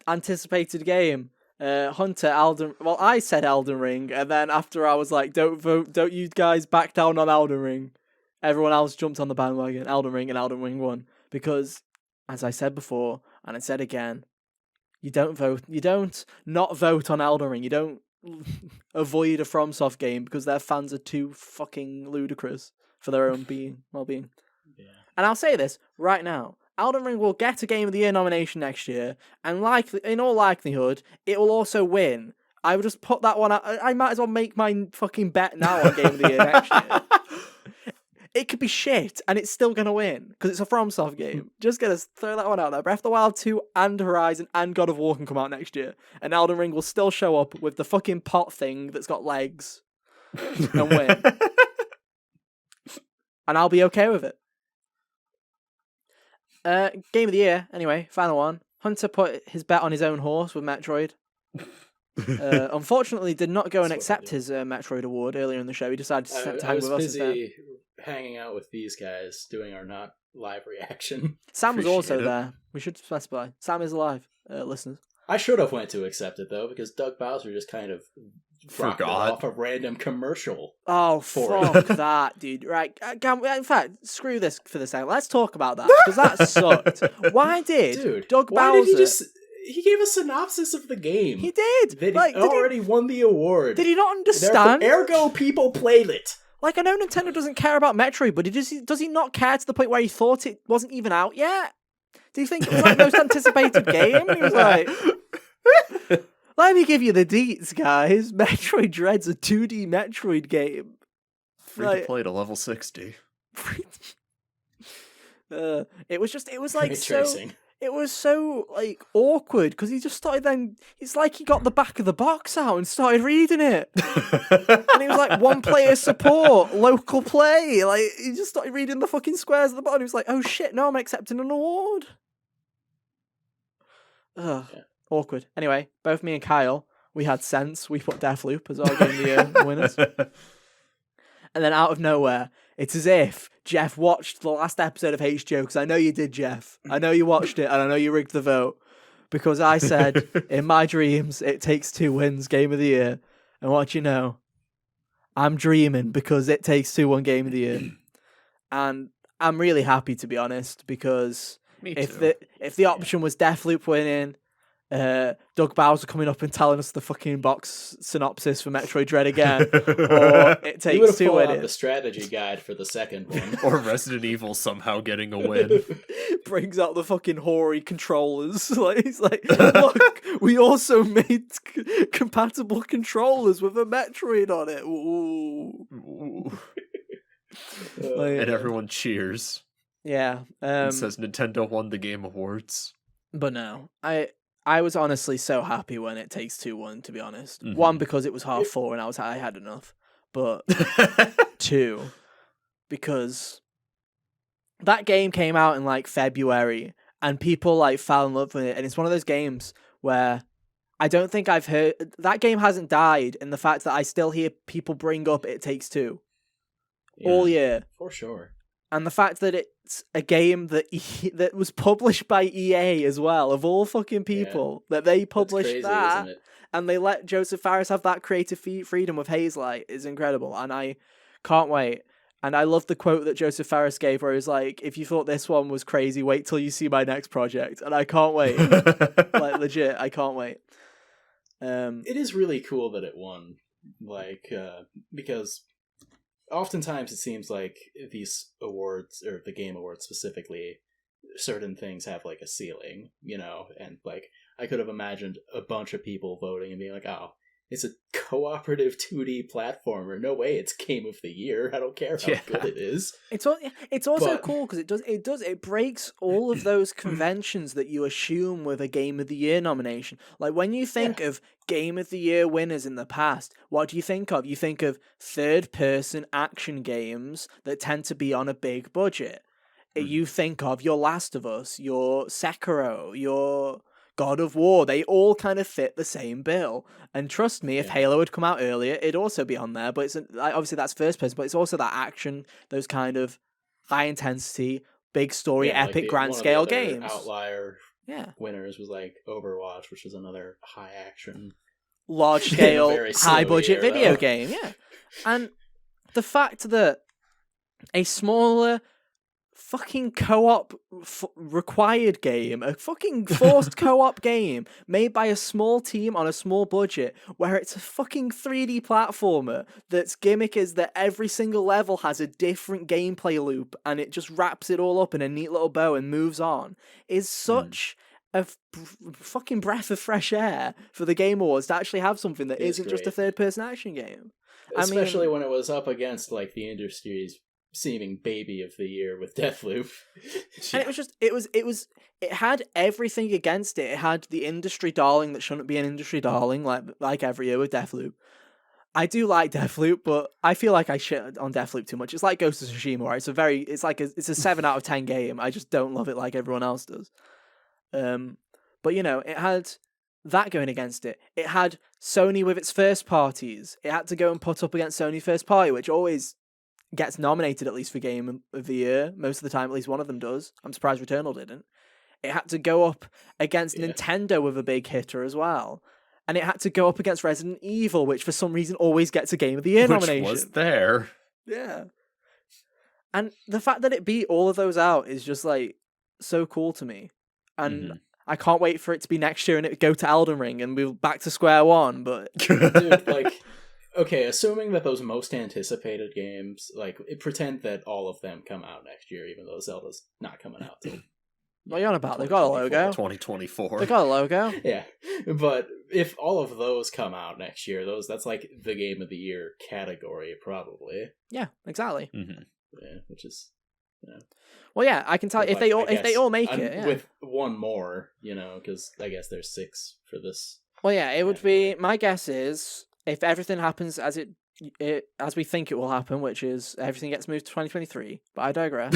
Anticipated game. Hunter, Elden. Well, I said Elden Ring, and then after I was like, "Don't vote! Don't you guys back down on Elden Ring?" Everyone else jumped on the bandwagon. Elden Ring, and Elden Ring won because, as I said before, and I said again, you don't vote. You don't not vote on Elden Ring. You don't avoid a FromSoft game because their fans are too fucking ludicrous for their own well-being. Yeah. And I'll say this right now. Elden Ring will get a Game of the Year nomination next year, and in all likelihood, it will also win. I would just put that one out. I might as well make my fucking bet now on Game of the Year next year. It could be shit, and it's still going to win, because it's a FromSoft game. Just gonna throw that one out there. Breath of the Wild 2 and Horizon and God of War can come out next year, and Elden Ring will still show up with the fucking pot thing that's got legs and win. And I'll be okay with it. Game of the Year, anyway, final one. Hunter put his bet on his own horse with Metroid. Unfortunately, did not go and accept his Metroid award earlier in the show. He decided to hang with us instead. I was busy hanging out with these guys doing our not live reaction. Sam was also there. We should specify. Sam is alive, listeners. I should have went to accept it though, because Doug Bowser just kind of forgot off a random commercial. Oh, fuck that, dude! Right, in fact, screw this for the second. Let's talk about that because that sucked. Why did Doug Bowser? He gave a synopsis of the game. He did. That he already won the award. Did he not understand? Ergo, people played it. Like, I know Nintendo doesn't care about Metroid, but does he not care to the point where he thought it wasn't even out yet? Do you think it was like the most anticipated game? He was like, let me give you the deets, guys. Metroid Dread's a 2D Metroid game. Free to play to level 60. It was like so... It was so, awkward, because he just started then... It's like he got the back of the box out and started reading it. And he was like, 1 player support, local play. Like, he just started reading the fucking squares at the bottom. He was like, oh shit, no, I'm accepting an award. Ugh, yeah. Awkward. Anyway, both me and Kyle, we had sense. We put Deathloop as our Game of the Year winners. And then out of nowhere, it's as if Jeff watched the last episode of HGO, because I know you did, Jeff. I know you watched it, and I know you rigged the vote. Because I said, in my dreams, It Takes Two wins Game of the Year. And what you know? I'm dreaming because It Takes Two won Game of the Year. And I'm really happy, to be honest, because if the option was Deathloop winning, Doug Bowser coming up and telling us the fucking box synopsis for Metroid Dread again, or It Takes Two winning. The strategy guide for the second one, or Resident Evil somehow getting a win. Brings out the fucking hoary controllers. Like he's like, look, we also made compatible controllers with a Metroid on it. Ooh. And everyone cheers. Yeah, and says Nintendo won the Game Awards. But no, I was honestly so happy when It Takes Two won, to be honest. Mm-hmm. 1, because it was 4:30 and I had enough. But 2, because that game came out in February and people fell in love with it. And it's one of those games where I don't think I've heard... That game hasn't died in the fact that I still hear people bring up It Takes Two. All year. For sure. And the fact that it's a game that that was published by EA as well, of all fucking people, that they published crazy, that, isn't it? and they let Joseph Fares have that creative freedom with Hazelight is incredible, and I can't wait. And I love the quote that Joseph Fares gave where he was like, if you thought this one was crazy, wait till you see my next project. And I can't wait. Like, legit, I can't wait. It is really cool that it won, like, because oftentimes it seems like these awards, or the Game Awards specifically, certain things have, like, a ceiling, you know? And, like, I could have imagined a bunch of people voting and being like, oh, it's a cooperative 2D platformer. No way, it's Game of the Year. I don't care how good it is. It's also cool because it breaks all of those conventions that you assume with a Game of the Year nomination. Like when you think of Game of the Year winners in the past, what do you think of? You think of third-person action games that tend to be on a big budget. You think of your Last of Us, your Sekiro, your God of War. They all kind of fit the same bill. And trust me, if Halo had come out earlier, it'd also be on there. But it's obviously that's first person, but it's also that action, those kind of high intensity, big story, epic, like grand scale games. Outlier winners was like Overwatch, which is another high action, large scale, high budget video game. Yeah, and the fact that a smaller fucking co-op required game, a fucking forced co-op game made by a small team on a small budget, where it's a fucking 3D platformer that's gimmick is that every single level has a different gameplay loop and it just wraps it all up in a neat little bow and moves on, is such a fucking breath of fresh air for the Game Awards to actually have something that isn't just a third-person action game. Especially when it was up against like the industry's seeming baby of the year with Deathloop. And it had everything against it. It had the industry darling that shouldn't be an industry darling, like every year with Deathloop. I do like Deathloop, but I feel like I shit on Deathloop too much. It's like Ghost of Tsushima, right? It's a 7 out of 10 game. I just don't love it like everyone else does. But you know, it had that going against it. It had Sony with its first parties. It had to go and put up against Sony first party, which always gets nominated at least for Game of the Year. Most of the time, at least one of them does. I'm surprised Returnal didn't. It had to go up against Nintendo with a big hitter as well. And it had to go up against Resident Evil, which for some reason always gets a Game of the Year nomination. Which was there. Yeah. And the fact that it beat all of those out is just like so cool to me. And I can't wait for it to be next year and it go to Elden Ring and we're back to square one. But dude, like, okay, assuming that those most anticipated games, like, pretend that all of them come out next year, even though Zelda's not coming out till... What are you on about? They've got a logo. 2024. They've got a logo. Yeah, but if all of those come out next year, that's like the Game of the Year category, probably. Yeah, exactly. Mm-hmm. Yeah, which is... Yeah. Well, yeah, I can tell if they all make it. Yeah. With one more, you know, because I guess there's 6 for this. Well, yeah, it would be... My guess is... If everything happens as as we think it will happen, which is everything gets moved to 2023, but I digress.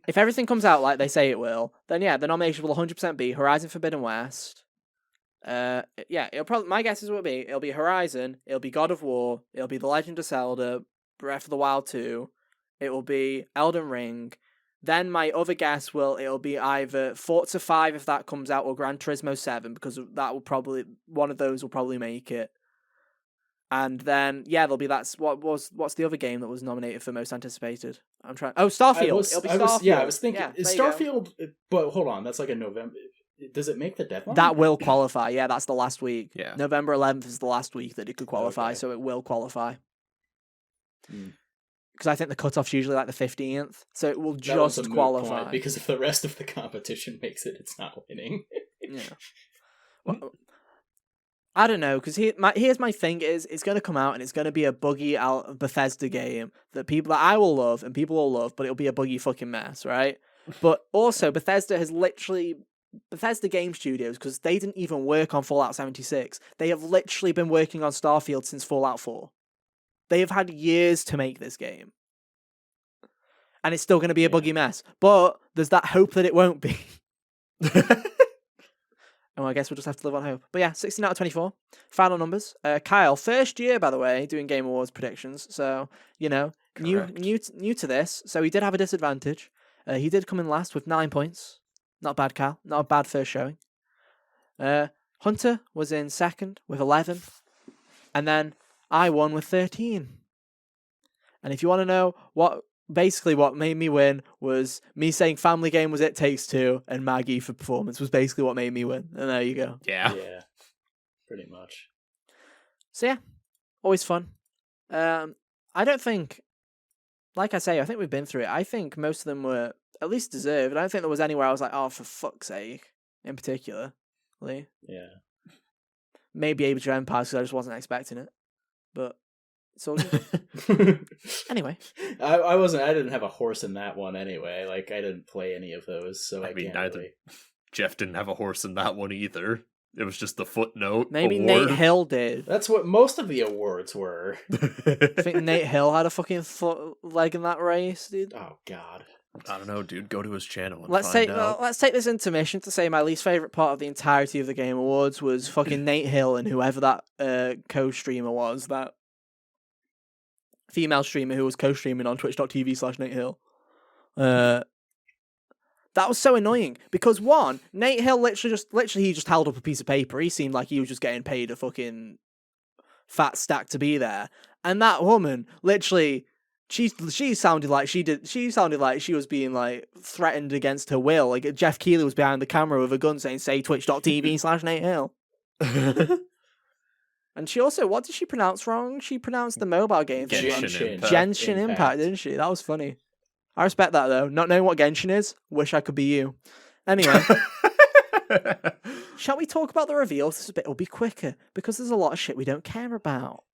If everything comes out like they say it will, then yeah, the nomination will 100% be Horizon Forbidden West. It'll probably, my guess is it'll be Horizon, it'll be God of War, it'll be The Legend of Zelda, Breath of the Wild 2, it will be Elden Ring. Then my other guess it'll be either Forza 5 if that comes out, or Gran Turismo 7, because that will probably, one of those will probably make it. And then, there'll be what's the other game that was nominated for most anticipated? Starfield. It'll be Starfield. I was thinking, it's Starfield, but hold on, that's like a November. Does it make the deadline? That will qualify, yeah, that's the last week. Yeah. November 11th is the last week that it could qualify, so it will qualify. Because I think the cutoff's usually like the 15th, so it will just qualify. Because if the rest of the competition makes it, it's not winning. Yeah. Well, I don't know, because here's my thing is, it's going to come out and it's going to be a buggy Bethesda game that I will love and people will love, but it'll be a buggy fucking mess, right? But also, Bethesda Game Studios, because they didn't even work on Fallout 76, they have literally been working on Starfield since Fallout 4. They have had years to make this game. And it's still going to be a buggy mess. But there's that hope that it won't be. And I guess we'll just have to live on hope. But yeah, 16 out of 24. Final numbers. Kyle, first year, by the way, doing Game Awards predictions. So, new to this. So he did have a disadvantage. He did come in last with 9 points. Not bad, Kyle. Not a bad first showing. Hunter was in second with 11. And then I won with 13. And if you want to know what made me win was me saying Family Game was It Takes Two, and Maggie for Performance was basically what made me win. And there you go. Yeah. Yeah. Pretty much. So yeah, always fun. I don't think, like I say, I think we've been through it. I think most of them were at least deserved. I don't think there was anywhere I was like, oh, for fuck's sake, in particular. Yeah. Maybe Age of Empires because I just wasn't expecting it. But it's all good. Anyway. I didn't have a horse in that one anyway. Like, I didn't play any of those, so I mean, neither. Really... Jeff didn't have a horse in that one either. It was just the footnote. Maybe award. Nate Hill did. That's what most of the awards were. I think Nate Hill had a fucking leg in that race, dude. Oh, God. I don't know, dude. Go to his channel and let's find out. Let's take this intermission to say my least favorite part of the entirety of the Game Awards was fucking Nate Hill and whoever that co-streamer was, that female streamer who was co-streaming on twitch.tv/Nate Hill. That was so annoying because one, Nate Hill literally he just held up a piece of paper. He seemed like he was just getting paid a fucking fat stack to be there, and that woman literally. She sounded like she was being like threatened against her will. Like Jeff Keighley was behind the camera with a gun saying, say twitch.tv/Nate Hill. And she also, what did she pronounce wrong? She pronounced the mobile game thing Genshin Impact, didn't she? That was funny. I respect that though. Not knowing what Genshin is, wish I could be you. Anyway. Shall we talk about the reveals? This bit will be quicker because there's a lot of shit we don't care about.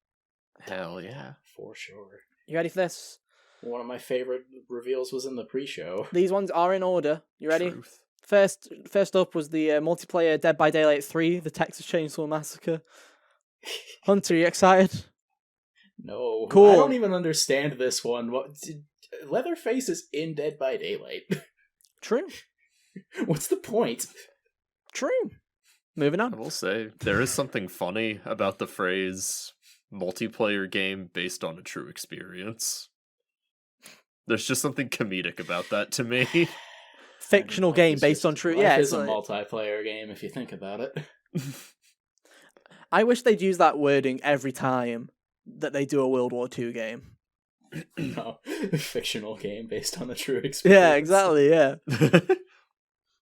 Hell yeah. For sure. You ready for this? One of my favorite reveals was in the pre-show. These ones are in order. You ready? Truth. First up was the multiplayer Dead by Daylight 3, the Texas Chainsaw Massacre. Hunter, are you excited? No. Cool. I don't even understand this one. Leatherface is in Dead by Daylight. True. What's the point? True. Moving on. I will say, there is something funny about the phrase multiplayer game based on a true experience. There's just something comedic about that to me. Fictional game based on true... Yeah, it's a multiplayer game if you think about it. I wish they'd use that wording every time that they do a World War II game. No, fictional game based on a true experience. Yeah, exactly, yeah.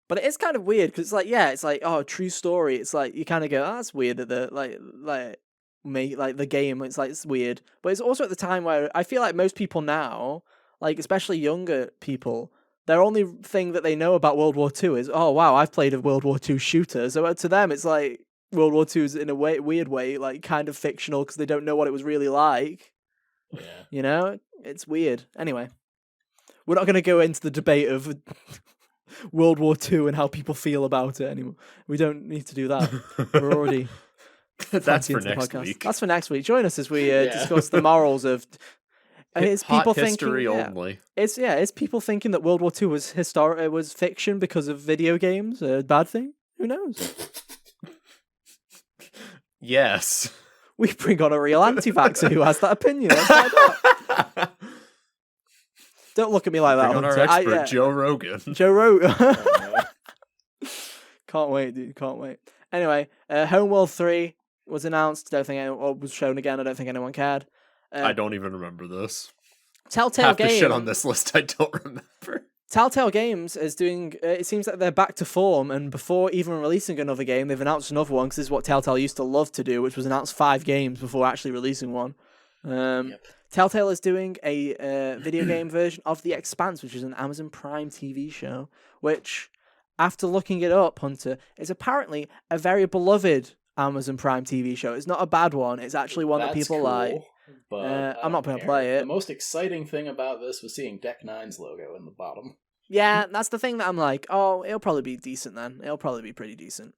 But it is kind of weird, because it's like, oh, true story. It's like, you kind of go, oh, that's weird that the, the game, it's weird. But it's also at the time where I feel like most people now, like, especially younger people, their only thing that they know about World War II is, oh, wow, I've played a World War II shooter. So to them, it's like, World War II is in a weird way, like, kind of fictional, because they don't know what it was really like. Yeah. You know? It's weird. Anyway, we're not going to go into the debate of World War II and how people feel about it anymore. We don't need to do that. We're already... That's for next week. That's for next week. Join us as we discuss the morals of... It's people history thinking, only. It's people thinking that World War II was fiction because of video games. A bad thing? Who knows? Yes. We bring on a real anti-vaxxer who has that opinion. Let's find out. Don't look at me like that. Bring on our expert, Joe Rogan. Joe Rogan. Can't wait, dude. Can't wait. Anyway, Homeworld 3 was announced. Or was shown again. I don't think anyone cared. I don't even remember this. Telltale Half Games. the shit on this list I don't remember. Telltale Games is doing... it seems like they're back to form, and before even releasing another game, they've announced another one, because this is what Telltale used to love to do, which was announce 5 games before actually releasing one. Yep. Telltale is doing a video game version of The Expanse, which is an Amazon Prime TV show, which, after looking it up, Hunter, is apparently a very beloved Amazon Prime TV show. It's not a bad one. It's actually one that people like. But I'm not going to play it. The most exciting thing about this was seeing Deck 9's logo in the bottom. Yeah, that's the thing that I'm like, oh, it'll probably be decent then. It'll probably be pretty decent.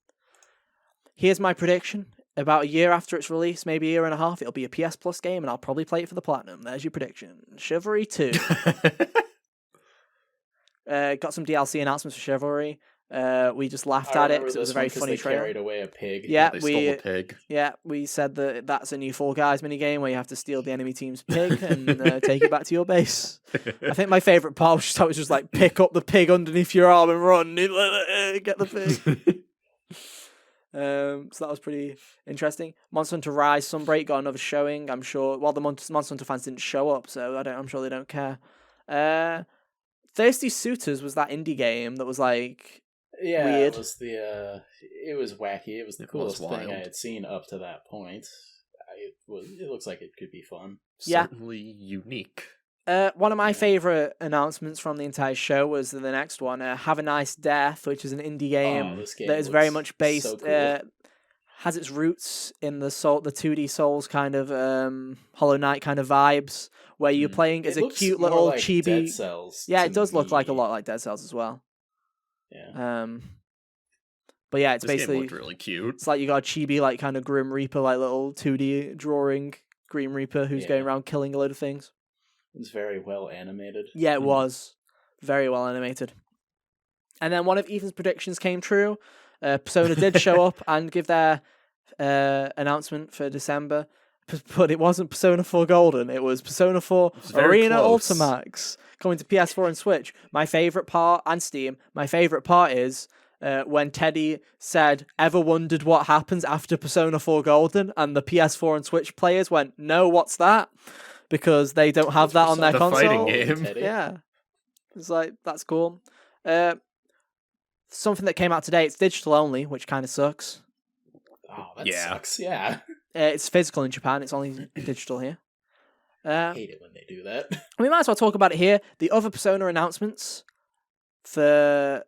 Here's my prediction. About a year after its release, maybe a year and a half, it'll be a PS Plus game, and I'll probably play it for the Platinum. There's your prediction. Chivalry 2. Got some DLC announcements for Chivalry. We just laughed I at it remember because it was this a very one 'cause funny they trailer. carried away a pig. Yeah, They stole a pig. Yeah, we said that's a new Fall Guys minigame where you have to steal the enemy team's pig and take it back to your base. I think my favourite part was just like pick up the pig underneath your arm and run, get the pig. So that was pretty interesting. Monster Hunter Rise Sunbreak got another showing. I'm sure. Well, the Monster Hunter fans didn't show up, so I'm sure they don't care. Thirsty Suitors was that indie game that was like weird. It was wacky. It was the coolest thing I had seen up to that point. It looks like it could be fun. Certainly unique. One of my favourite announcements from the entire show was the next one, Have a Nice Death, which is an indie game, that is very much based, so cool. has its roots in the 2D Souls kind of Hollow Knight kind of vibes, where you're playing as a cute little like chibi. Dead Cells yeah, it does look like a lot like Dead Cells as well. Yeah. But yeah, it's this basically game looked really cute. It's like you got a chibi, like kind of Grim Reaper, like little 2D drawing Grim Reaper who's going around killing a load of things. It was very well animated. Yeah, it was very well animated. And then one of Ethan's predictions came true. Persona did show up and give their announcement for December, but it wasn't Persona 4 Golden. It was Persona 4 Arena Ultimax coming to PS4 and Switch. My favourite part, and Steam, my favourite part is when Teddy said, "Ever wondered what happens after Persona 4 Golden?" And the PS4 and Switch players went, "No, what's that?" Because they don't have that on their console. Fighting game. Yeah. It's like, that's cool. Something that came out today, it's digital only, which kind of sucks. Oh, that sucks. Yeah. It's physical in Japan, it's only digital here. I hate it when they do that. We might as well talk about it here. The other Persona announcements for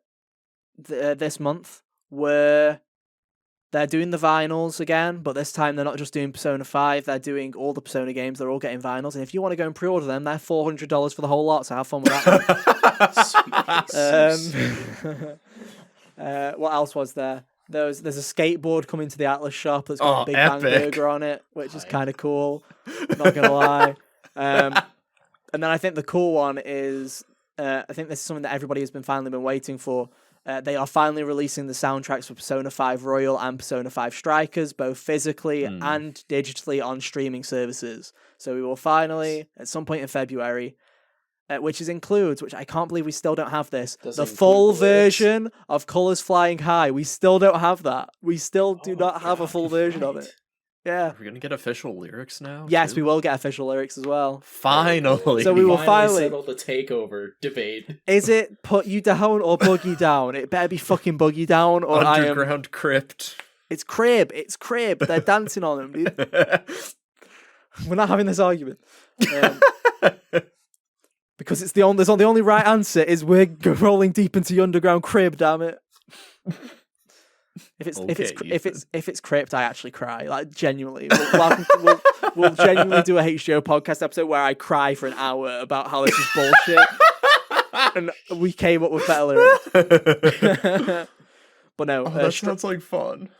this month were they're doing the vinyls again, but this time they're not just doing Persona 5, they're doing all the Persona games, they're all getting vinyls, and if you want to go and pre-order them, they're $400 for the whole lot, so have fun with that. What else was there? There's a skateboard coming to the Atlas shop that's got a Big Bang Burger on it, which is kind of cool, not gonna lie. And then I think the cool one is, I think this is something that everybody has finally been waiting for. They are finally releasing the soundtracks for Persona 5 Royal and Persona 5 Strikers, both physically and digitally on streaming services. So we will finally, at some point in February, which includes, which I can't believe we still don't have this, the full version of Colors Flying High. We still don't have that. We still do not have a full version of it. Yeah. Are we going to get official lyrics now? Yes, too? we will get official lyrics as well. Finally. So we will finally settle the takeover debate. Is it Put You Down or Boogie Down? It better be fucking Boogie Down or Underground Crypt. It's Crib. It's Crib. They're dancing on him, dude. We're not having this argument. Because it's the only right answer is we're rolling deep into the underground Crib, damn it. If it's Crypt, I actually cry. Like, genuinely. We'll genuinely do a HGO podcast episode where I cry for an hour about how this is bullshit. And we came up with better lyrics. But no. That sounds like fun.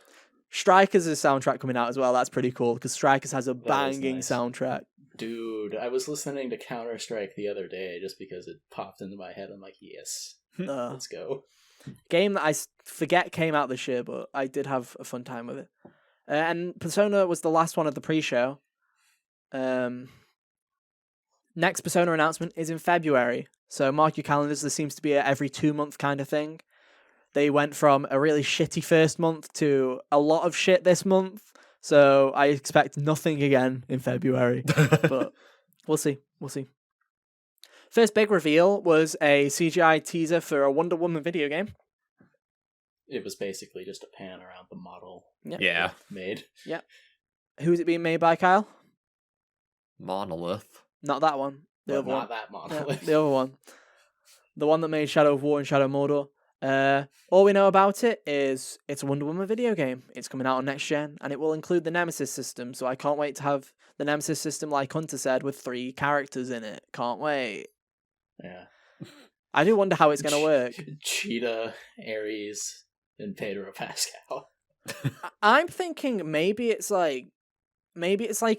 Strikers' soundtrack coming out as well. That's pretty cool because Strikers has a banging soundtrack. Dude, I was listening to Counter-Strike the other day just because it popped into my head. I'm like, yes, let's go. Game that I forget came out this year, but I did have a fun time with it. And Persona was the last one of the pre-show. Next Persona announcement is in February. So mark your calendars. There seems to be a every 2 month kind of thing. They went from a really shitty first month to a lot of shit this month. So I expect nothing again in February. But we'll see. First big reveal was a CGI teaser for a Wonder Woman video game. It was basically just a pan around the model. Yeah. Made. Yeah. Who's it being made by, Kyle? Monolith. Not that one. The other one. Not that Monolith. Yeah, the other one. The one that made Shadow of War and Shadow of Mordor. All we know about it is it's a Wonder Woman video game. It's coming out on next gen, and it will include the Nemesis system. So I can't wait to have the Nemesis system, like Hunter said, with 3 characters in it. Can't wait. Yeah. I do wonder how it's going to work. Cheetah, Ares, and Pedro Pascal. I'm thinking maybe it's like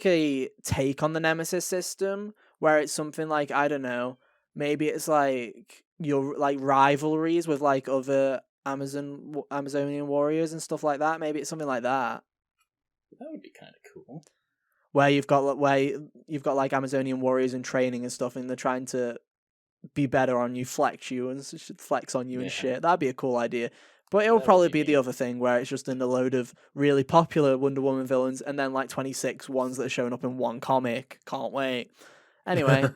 a take on the Nemesis system, where it's something like, I don't know, maybe it's like your like rivalries with like other Amazonian warriors and stuff like that. Maybe it's something like that. That would be kind of cool. Where you've got like Amazonian warriors in training and stuff, and they're trying to be better on you, flex on you and shit. That'd be a cool idea. But it'll probably be the other thing where it's just in a load of really popular Wonder Woman villains and then like 26 ones that are showing up in one comic. Can't wait. Anyway,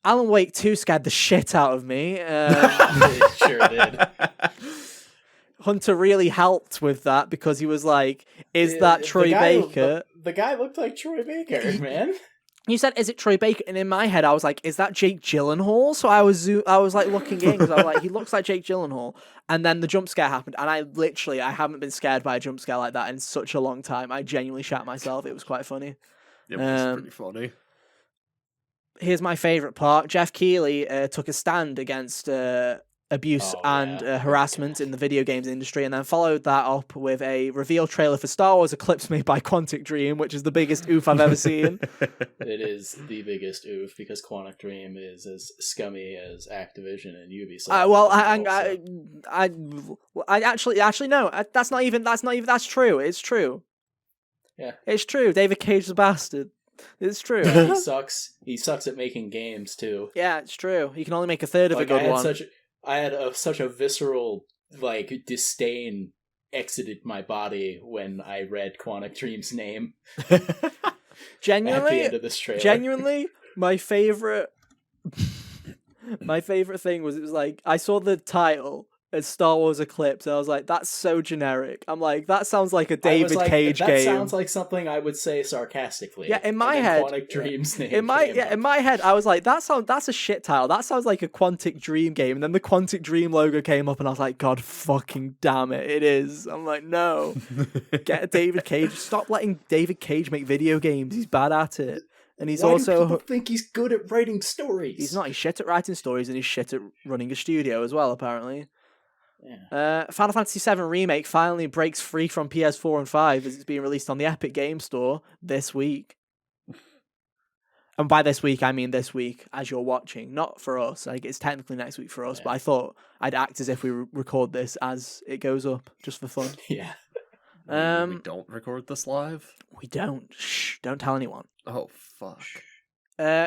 Alan Wake 2 scared the shit out of me. It sure did. Hunter really helped with that because he was like, is that Troy Baker? The guy looked like Troy Baker, man. You said, is it Troy Baker? And in my head, I was like, is that Jake Gyllenhaal? So I was like looking in because I was like, he looks like Jake Gyllenhaal. And then the jump scare happened. And I haven't been scared by a jump scare like that in such a long time. I genuinely shat myself. It was quite funny. It was pretty funny. Here's my favourite part. Jeff Keighley took a stand against abuse and harassment in the video games industry, and then followed that up with a reveal trailer for Star Wars Eclipse made by Quantic Dream, which is the biggest oof I've ever seen. It is the biggest oof because Quantic Dream is as scummy as Activision and Ubisoft. I actually no. That's true. It's true. Yeah, it's true. David Cage is a bastard. It's true. He sucks. He sucks at making games too. Yeah, it's true. He can only make a third of a good one. I had such a visceral disdain exited my body when I read Quantic Dream's name. Genuinely, at the end of this trailer. Genuinely, my favorite thing was, it was like I saw the title as Star Wars Eclipse, and I was like, that's so generic. I'm like, that sounds like a David Cage game. That sounds like something I would say sarcastically. Yeah, in my head, Quantic Dream's name. In my head, I was like, that's a shit title. That sounds like a Quantic Dream game. And then the Quantic Dream logo came up, and I was like, God fucking damn it, it is. I'm like, no, get a David Cage. Stop letting David Cage make video games. He's bad at it. And he's Why also do people think he's good at writing stories. He's not. He's shit at writing stories, and he's shit at running a studio as well, apparently. Yeah. Final Fantasy VII Remake finally breaks free from PS4 and 5 as it's being released on the Epic Game Store this week. And by this week, I mean this week as you're watching, not for us. Like, it's technically next week for us, but I thought I'd act as if we record this as it goes up, just for fun. Yeah. We don't record this live? We don't. Shh, don't tell anyone. Oh, fuck.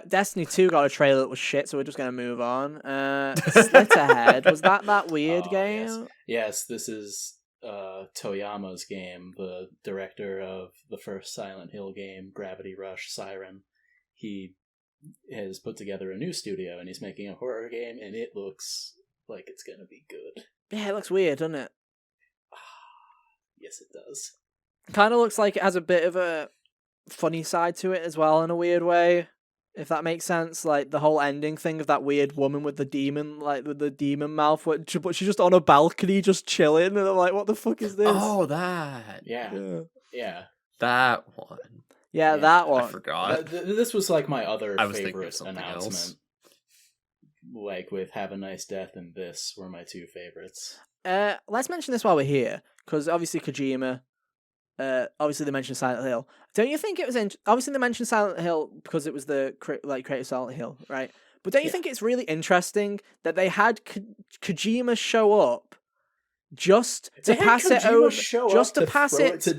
Destiny 2 got a trailer that was shit, so we're just going to move on. Slitterhead, was that weird game? Yes, this is Toyama's game, the director of the first Silent Hill game, Gravity Rush, Siren. He has put together a new studio, and he's making a horror game, and it looks like it's going to be good. Yeah, it looks weird, doesn't it? Yes, it does. Kind of looks like it has a bit of a funny side to it as well, in a weird way. If that makes sense, like the whole ending thing of that weird woman with the demon, like with the demon mouth, but she's just on a balcony, just chilling, and I'm like, what the fuck is this? Oh, that. Yeah. That one. Yeah, that one. I forgot. This was like my other favorite announcement. Else. Like with Have a Nice Death and this were my two favorites. Let's mention this while we're here, because obviously Kojima. Obviously they mentioned Silent Hill. Don't you think it was obviously they mentioned Silent Hill because it was the creator Silent Hill, right? But don't you think it's really interesting that they had Kojima show up just to pass it over, just to pass it to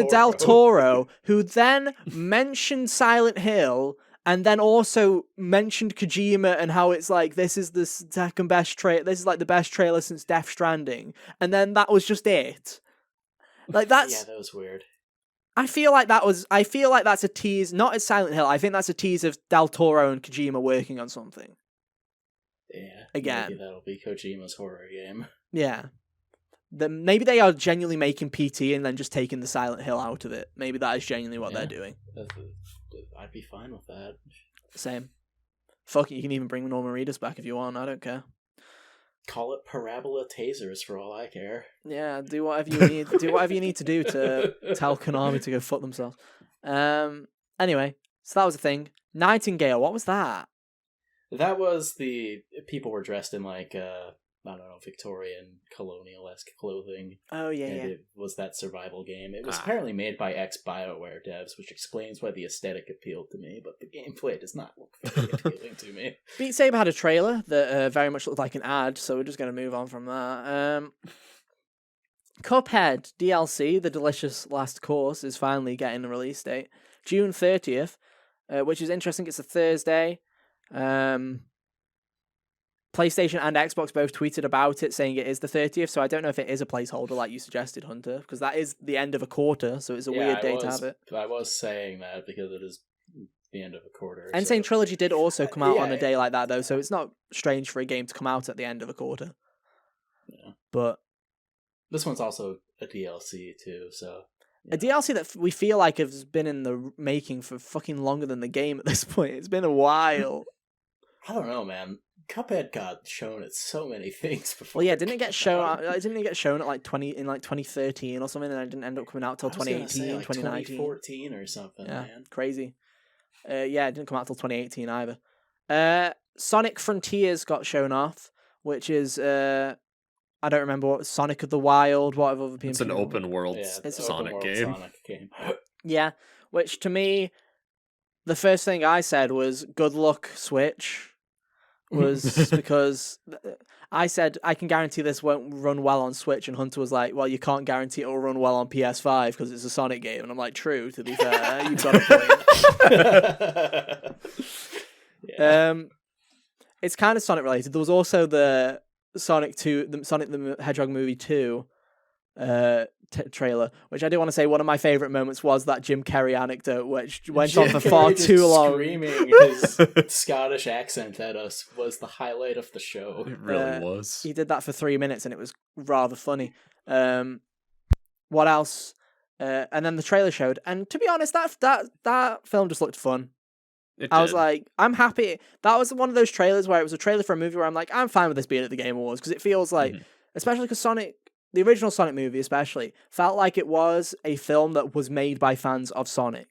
Del Toro, who then mentioned Silent Hill and then also mentioned Kojima and how it's like, this is the second best trailer, this is like the best trailer since Death Stranding, and then that was just it. Like, that's... Yeah, that was weird. I feel like that's a tease, not at Silent Hill, I think that's a tease of Del Toro and Kojima working on something. Yeah. Again. Maybe that'll be Kojima's horror game. Yeah. Maybe they are genuinely making PT and then just taking the Silent Hill out of it. Maybe that is genuinely what they're doing. I'd be fine with that. Same. Fuck it, you can even bring Norman Reedus back if you want, I don't care. Call it Parabola Tasers for all I care. Yeah, do whatever you need. Do whatever you need to do to tell Konami to go fuck themselves. Anyway, so that was the thing. Nightingale, what was that? That was people were dressed in like I don't know, Victorian colonial-esque clothing. Oh yeah, and yeah. It was that survival game. It was apparently made by ex-BioWare devs, which explains why the aesthetic appealed to me, but the gameplay does not look very appealing to me. Beat Saber had a trailer that very much looked like an ad, so we're just going to move on from that. Cuphead DLC, The Delicious Last Course, is finally getting a release date. June 30th, which is interesting. It's a Thursday. PlayStation and Xbox both tweeted about it, saying it is the 30th, so I don't know if it is a placeholder like you suggested, Hunter, because that is the end of a quarter, so it's a weird day to have it. I was saying that because it is the end of a quarter. Insane Trilogy did also come out on a day like that, though, so it's not strange for a game to come out at the end of a quarter. Yeah. But this one's also a DLC, too, so... A DLC that we feel like has been in the making for fucking longer than the game at this point. It's been a while. I don't know, man. Cuphead got shown at so many things before. Well, yeah, didn't it get shown? Didn't it get shown at like 2013 or something, and it didn't end up coming out till 2018, 2019, 2014 or something. Yeah, man. crazy. Yeah, it didn't come out till 2018 either. Sonic Frontiers got shown off, which is I don't remember what Sonic of the Wild. What have other people? It's an open world Sonic game. Yeah, which to me, the first thing I said was "Good luck, Switch." Was because I said I can guarantee this won't run well on Switch, and Hunter was like, "Well, you can't guarantee it will run well on PS5 because it's a Sonic game." And I'm like, "True, to be fair, you've got a point." It's kind of Sonic related. There was also the Sonic the Hedgehog movie 2 trailer, which I do want to say one of my favorite moments was that Jim Carrey anecdote, which went on for far too long. Screaming his Scottish accent at us was the highlight of the show. It really was. He did that for 3 minutes, and it was rather funny. What else? And then the trailer showed, and to be honest, that film just looked fun. I was like, I'm happy. That was one of those trailers where it was a trailer for a movie where I'm like, I'm fine with this being at the Game Awards, because it feels like, especially because Sonic, the original Sonic movie especially, felt like it was a film that was made by fans of Sonic.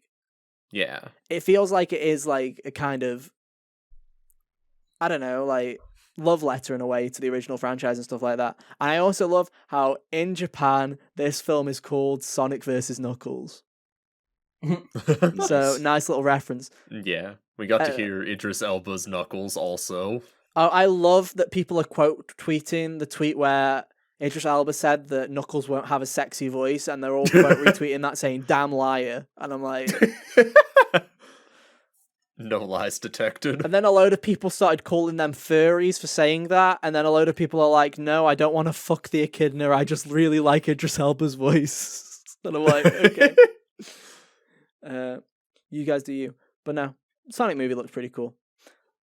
Yeah. It feels like it is like a kind of, I don't know, like love letter in a way to the original franchise and stuff like that. And I also love how in Japan, this film is called Sonic vs. Knuckles. So nice little reference. Yeah, we got to hear Idris Elba's Knuckles also. I love that people are quote tweeting the tweet where Idris Elba said that Knuckles won't have a sexy voice, and they're all quote retweeting that saying "damn liar," and I'm like, no lies detected. And then a load of people started calling them furries for saying that, and then a load of people are like, no, I don't want to fuck the echidna, I just really like Idris Elba's voice. And I'm like, okay. You guys do you. But no, Sonic movie looks pretty cool.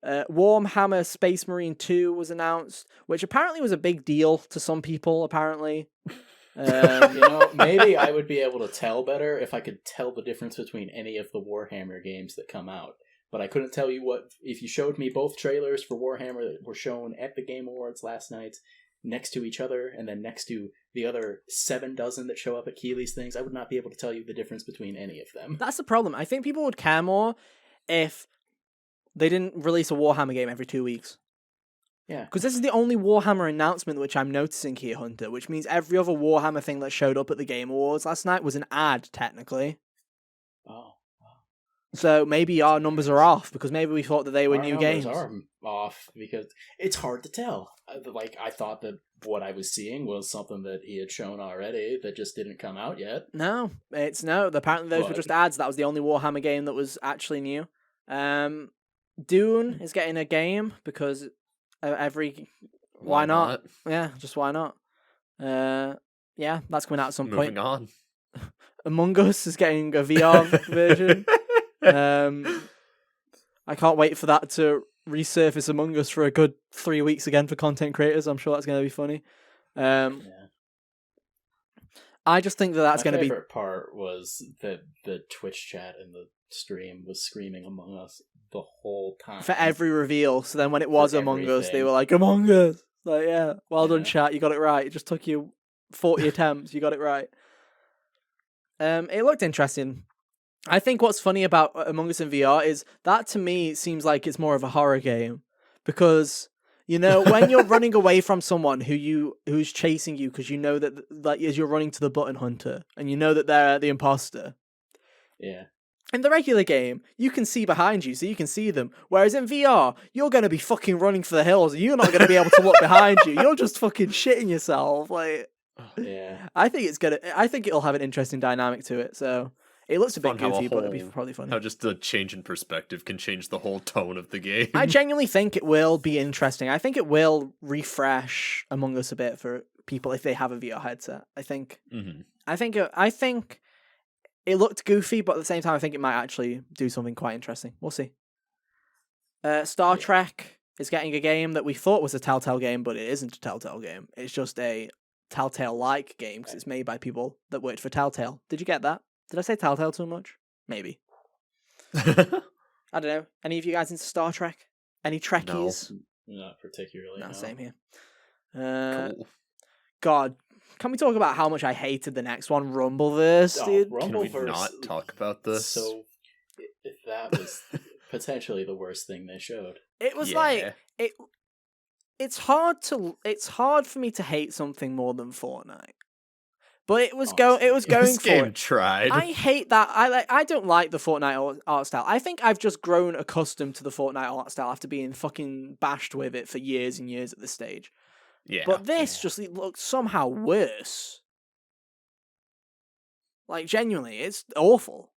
Warhammer Space Marine 2 was announced, which apparently was a big deal to some people, apparently. Maybe I would be able to tell better if I could tell the difference between any of the Warhammer games that come out. But I couldn't tell you what, if you showed me both trailers for Warhammer that were shown at the Game Awards last night, next to each other, and then next to the other 7 dozen that show up at Keeley's things, I would not be able to tell you the difference between any of them. That's the problem. I think people would care more if they didn't release a Warhammer game every 2 weeks. Yeah. Because this is the only Warhammer announcement which I'm noticing here, Hunter, which means every other Warhammer thing that showed up at the Game Awards last night was an ad, technically. Oh. So maybe our numbers are off, because maybe we thought that they were new games. Our numbers are off, because it's hard to tell. I thought that what I was seeing was something that he had shown already that just didn't come out yet. No. Apparently those were just ads. That was the only Warhammer game that was actually new. Dune is getting a game, because why not? Yeah, just why not? Yeah, that's coming out at some point. Moving on. Among Us is getting a VR version. I can't wait for that to resurface Among Us for a good 3 weeks again for content creators. I'm sure that's going to be funny. I just think that's going to be... My favorite part was that the Twitch chat and the stream was screaming Among Us the whole time. For every reveal. So then when it was Among Us, they were like, Among Us! Like, yeah, well done, chat. You got it right. It just took you 40 attempts. You got it right. It looked interesting. I think what's funny about Among Us in VR is that, to me, seems like it's more of a horror game, because when you're running away from someone who's chasing you, because you know that, like, as you're running to the button hunter, and you know that they're the imposter. Yeah. In the regular game, you can see behind you, so you can see them. Whereas in VR, you're going to be fucking running for the hills, and you're not going to be able to look behind you. You're just fucking shitting yourself, like. Yeah. I think it'll have an interesting dynamic to it. So it looks a bit goofy, but it'll be probably funny. How just the change in perspective can change the whole tone of the game. I genuinely think it will be interesting. I think it will refresh Among Us a bit for people if they have a VR headset. I think. Mm-hmm. I think it looked goofy, but at the same time, I think it might actually do something quite interesting. We'll see. Star Trek is getting a game that we thought was a Telltale game, but it isn't a Telltale game. It's just a Telltale-like game because it's made by people that worked for Telltale. Did you get that? Did I say Telltale too much? Maybe. I don't know. Any of you guys into Star Trek? Any Trekkies? No, not particularly. No, no. same here. Cool. God, can we talk about how much I hated the next one, Rumbleverse, dude? Can we not talk about this? So, if that was potentially the worst thing they showed. It was like It's hard for me to hate something more than Fortnite. But it was going this for game it. tried. I hate that. I don't like the Fortnite art style. I think I've just grown accustomed to the Fortnite art style after being fucking bashed with it for years and years at this stage. Yeah. But this just looked somehow worse. Like, genuinely, it's awful.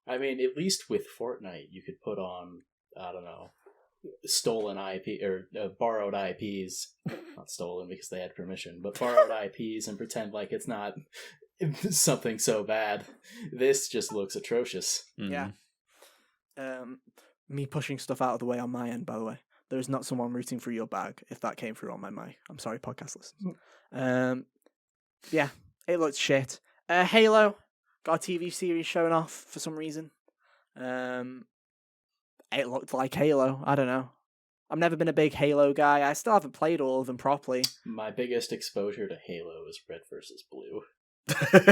I mean, at least with Fortnite, you could put on, I don't know, stolen IP or borrowed IPs. Not stolen because they had permission, but borrowed IPs and pretend like it's not something so bad. This just looks atrocious. Yeah. Me pushing stuff out of the way on my end, by the way. There's not someone rooting through your bag if that came through on my mic. I'm sorry, podcast listeners. Yeah, it looked shit. Halo got a TV series showing off for some reason. It looked like Halo. I don't know. I've never been a big Halo guy. I still haven't played all of them properly. My biggest exposure to Halo is Red versus Blue.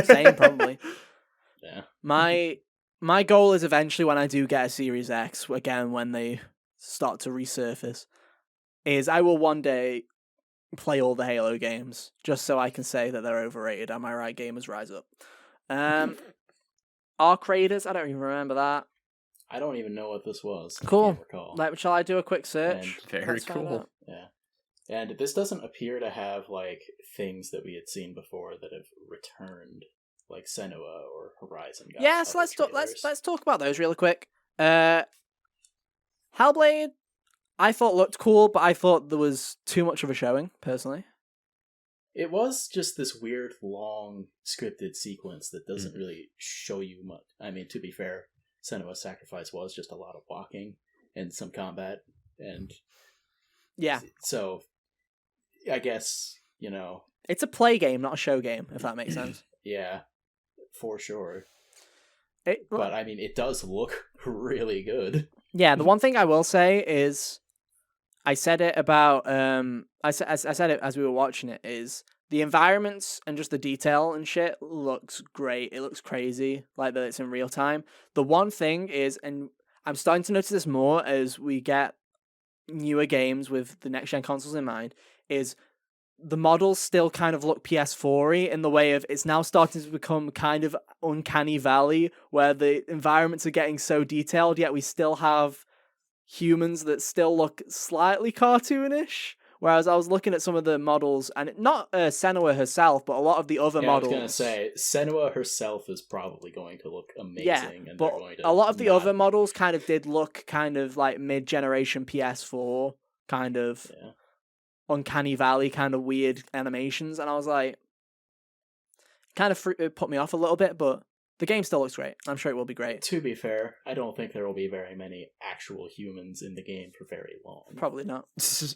Same, probably. Yeah. My goal is eventually when I do get a Series X, again, when they start to resurface, is I will one day play all the Halo games, just so I can say that they're overrated. Am I right, gamers? Rise up. Arc Raiders, I don't even remember that. I don't even know what this was. Cool. I can't recall. Like, shall I do a quick search? Very cool. Yeah. And this doesn't appear to have, like, things that we had seen before that have returned, like Senua or Horizon. Yeah, so let's talk about those really quick. Hellblade, I thought looked cool, but I thought there was too much of a showing, personally. It was just this weird, long, scripted sequence that doesn't really show you much. I mean, to be fair, Senua's Sacrifice was just a lot of walking and some combat, and yeah. So, I guess, you know, it's a play game, not a show game, if that makes sense. Yeah, for sure. But I mean, it does look really good. Yeah, the one thing I will say is, I said it about I said it as we were watching it, is the environments and just the detail and shit looks great. It looks crazy, like that it's in real time. The one thing is, and I'm starting to notice this more as we get newer games with the next gen consoles in mind, is the models still kind of look PS4-y in the way of it's now starting to become kind of Uncanny Valley, where the environments are getting so detailed, yet we still have humans that still look slightly cartoonish. Whereas I was looking at some of the models, and not Senua herself, but a lot of the other models. I was going to say, Senua herself is probably going to look amazing. Yeah, and but going to a lot of the other models kind of did look kind of like mid-generation PS4, kind of Uncanny Valley, kind of weird animations. And I was like, it put me off a little bit, but the game still looks great. I'm sure it will be great. To be fair, I don't think there will be very many actual humans in the game for very long. Probably not.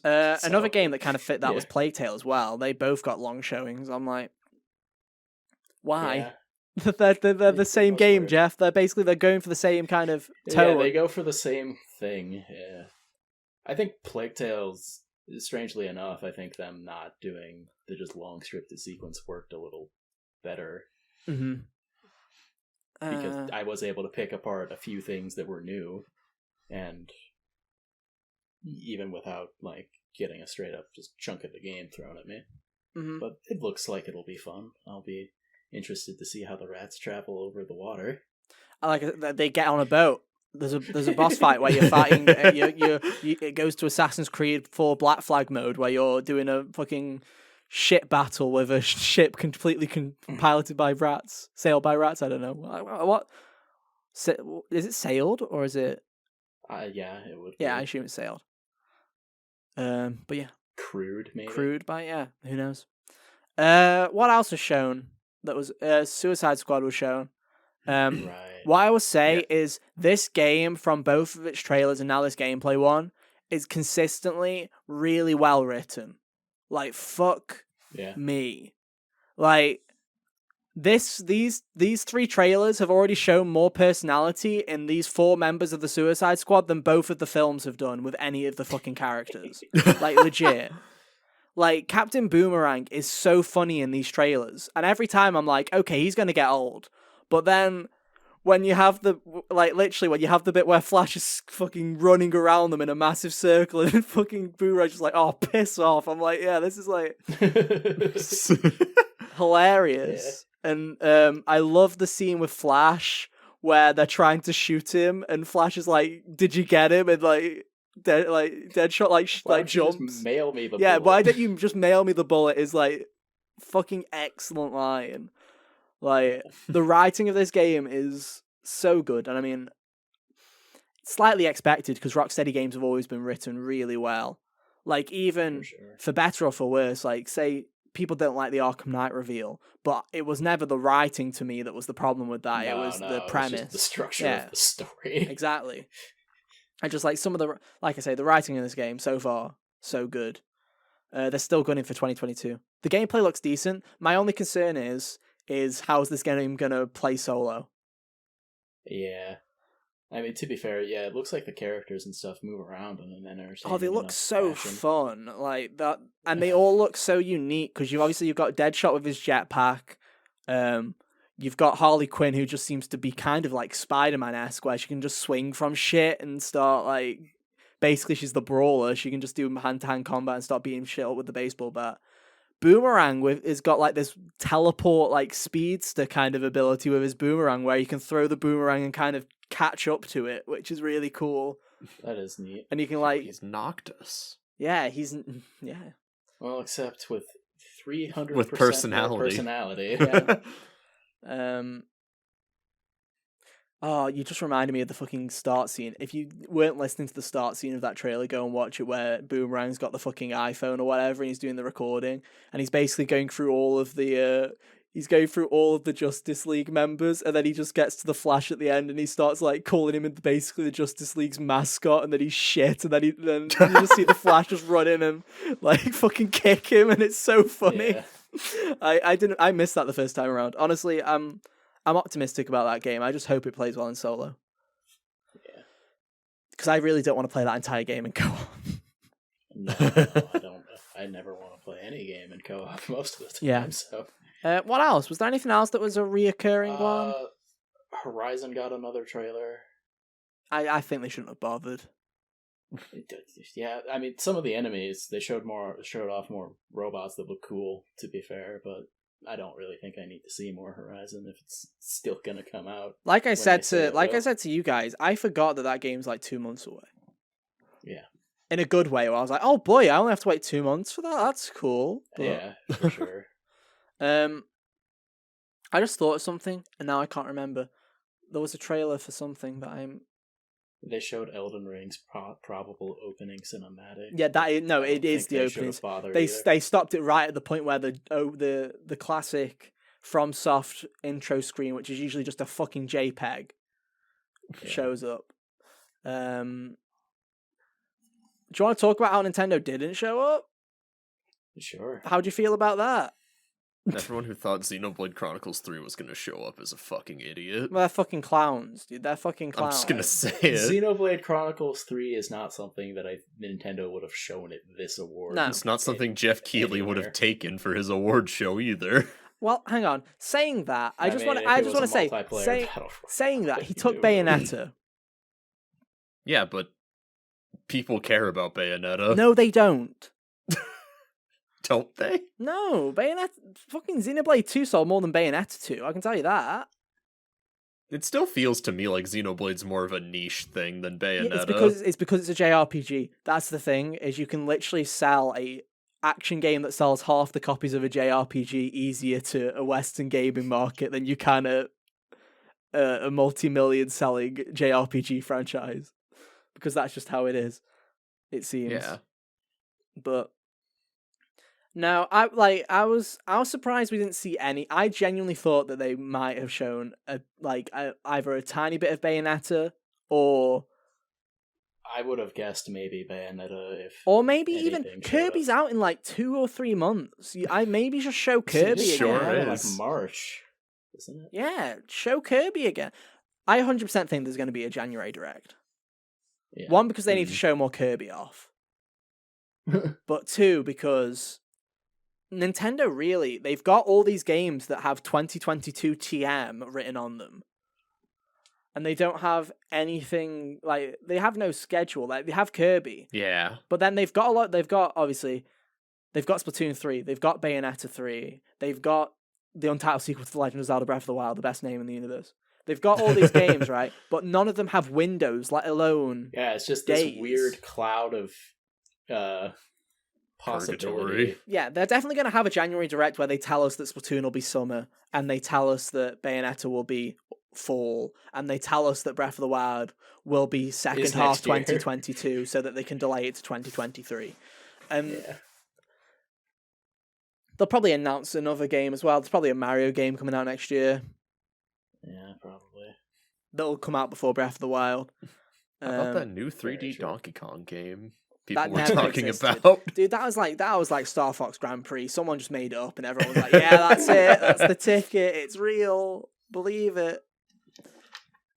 Another game that kind of fit that was Plague Tale as well. They both got long showings. I'm like, why? Yeah. they're the same game, weird. Jeff. They're going for the same kind of tone. Yeah, they go for the same thing. Yeah, I think Plague Tale's, strangely enough, I think them not doing the just long scripted sequence worked a little better. Mm-hmm. Because I was able to pick apart a few things that were new, and even without like getting a straight up just chunk of the game thrown at me. Mm-hmm. But it looks like it'll be fun. I'll be interested to see how the rats travel over the water. I like that they get on a boat. There's a boss fight where you're fighting. It goes to Assassin's Creed 4 Black Flag mode where you're doing a fucking ship battle with a ship completely piloted by rats, sailed by rats. I don't know what. Is it sailed or is it? Yeah, it would. Yeah, I assume it's sailed. But yeah, crewed maybe. Crewed by who knows? What else was shown? That was Suicide Squad was shown. Right. What I will say is this game, from both of its trailers and now this gameplay one, is consistently really well written. Like fuck me, like these 3 trailers have already shown more personality in these 4 members of the Suicide Squad than both of the films have done with any of the fucking characters. Like legit. Like Captain Boomerang is so funny in these trailers, and every time I'm like, okay, he's gonna get old. But then when you have when you have the bit where Flash is fucking running around them in a massive circle and fucking Boomerang's just like, oh, piss off. I'm like, yeah, this is like hilarious. Yeah. And I love the scene with Flash where they're trying to shoot him and Flash is like, did you get him? And Deadshot like jumps. Just mail me the bullet. Why don't you just mail me the bullet is like fucking excellent line. Like the writing of this game is so good, and I mean, slightly expected because Rocksteady games have always been written really well. Like even for better or for worse, like say people don't like the Arkham Knight reveal, but it was never the writing to me that was the problem with that. It was the premise, it was just the structure of the story. Exactly. I just like some of the, like I say, the writing in this game so far so good. They're still gunning for 2022. The gameplay looks decent. My only concern is how's this game gonna play solo? Yeah. I mean, to be fair, it looks like the characters and stuff move around in an entertaining. Oh, they look so fun, like that, and they all look so unique because you've got Deadshot with his jetpack. You've got Harley Quinn, who just seems to be kind of like Spider-Man-esque, where she can just swing from shit and start like. Basically, she's the brawler. She can just do hand-to-hand combat and start beating shit up with the baseball bat. Boomerang is got like this teleport, like speedster kind of ability with his boomerang, where you can throw the boomerang and kind of catch up to it, which is really cool. That is neat. And you can like he's Noctis. Yeah, yeah. Well, except with 300% with personality. Yeah. Oh, you just reminded me of the fucking start scene. If you weren't listening to the start scene of that trailer, go and watch it, where Boomerang's got the fucking iPhone or whatever, and he's doing the recording, and he's basically going through all of the Justice League members, and then he just gets to the Flash at the end, and he starts like calling him basically the Justice League's mascot, and then he's shit, and then you just see the Flash just run in and like fucking kick him, and it's so funny. Yeah. I missed that the first time around. Honestly, I'm optimistic about that game. I just hope it plays well in solo. Yeah. Because I really don't want to play that entire game in co-op. No, I don't. I never want to play any game in co-op most of the time. Yeah. So. What else? Was there anything else that was a reoccurring one? Horizon got another trailer. I think they shouldn't have bothered. Yeah, I mean, some of the enemies, they showed off more robots that look cool, to be fair, but I don't really think I need to see more Horizon if it's still gonna come out. Like I said to you guys, I forgot that game's like 2 months away. Yeah. In a good way, where I was like, oh boy, I only have to wait 2 months for that? That's cool. But... Yeah, for sure. I just thought of something, and now I can't remember. There was a trailer for something that They showed Elden Ring's probable opening cinematic. Yeah, it is the opening. They stopped it right at the point where the classic FromSoft intro screen, which is usually just a fucking JPEG, shows up. Do you want to talk about how Nintendo didn't show up? Sure. How'd you feel about that? Everyone who thought Xenoblade Chronicles 3 was going to show up is a fucking idiot. Well, they're fucking clowns, dude. They're fucking clowns. I'm just going to say it. Xenoblade Chronicles 3 is not something that Nintendo would have shown at this award. No. It's not something Jeff Keighley would have taken for his award show either. Well, hang on. Saying that, I just want to say, saying that, he took Bayonetta. Yeah, but people care about Bayonetta. No, they don't. Don't they? No, Bayonetta, fucking Xenoblade 2 sold more than Bayonetta 2, I can tell you that. It still feels to me like Xenoblade's more of a niche thing than Bayonetta. Yeah, it's because it's a JRPG. That's the thing, is you can literally sell a action game that sells half the copies of a JRPG easier to a Western gaming market than you can a multi-million selling JRPG franchise, because that's just how it is, it seems. Yeah. But no, I was surprised we didn't see any. I genuinely thought that they might have shown either a tiny bit of Bayonetta or I would have guessed maybe Bayonetta or maybe even anything showed Kirby's up. out in like 2 or 3 months. I maybe just show Kirby again. Sure Yeah, is. like March, isn't it? Yeah, show Kirby again. I 100% think there's going to be a January Direct. Yeah. 1, because they need to show more Kirby off. But 2, because Nintendo really, they've got all these games that have 2022 TM written on them. And they don't have anything, like, they have no schedule. Like, they have Kirby. Yeah. But then they've got a lot, they've got Splatoon 3, they've got Bayonetta 3, they've got the untitled sequel to The Legend of Zelda Breath of the Wild, the best name in the universe. They've got all these games, right? But none of them have windows, let alone Yeah, it's just days. this weird cloud of possibility. Yeah, they're definitely going to have a January Direct where they tell us that Splatoon will be summer, and they tell us that Bayonetta will be fall, and they tell us that Breath of the Wild will be second Is half next year. 2022, so that they can delay it to 2023. Yeah. They'll probably announce another game as well. There's probably a Mario game coming out next year Yeah, probably. that'll come out before Breath of the Wild. How about that new very 3D true. Donkey Kong game people That were never talking existed. about? Dude, that was like Star Fox Grand Prix. Someone just made it up, and everyone was like, "Yeah, that's it. That's the ticket. It's real. Believe it."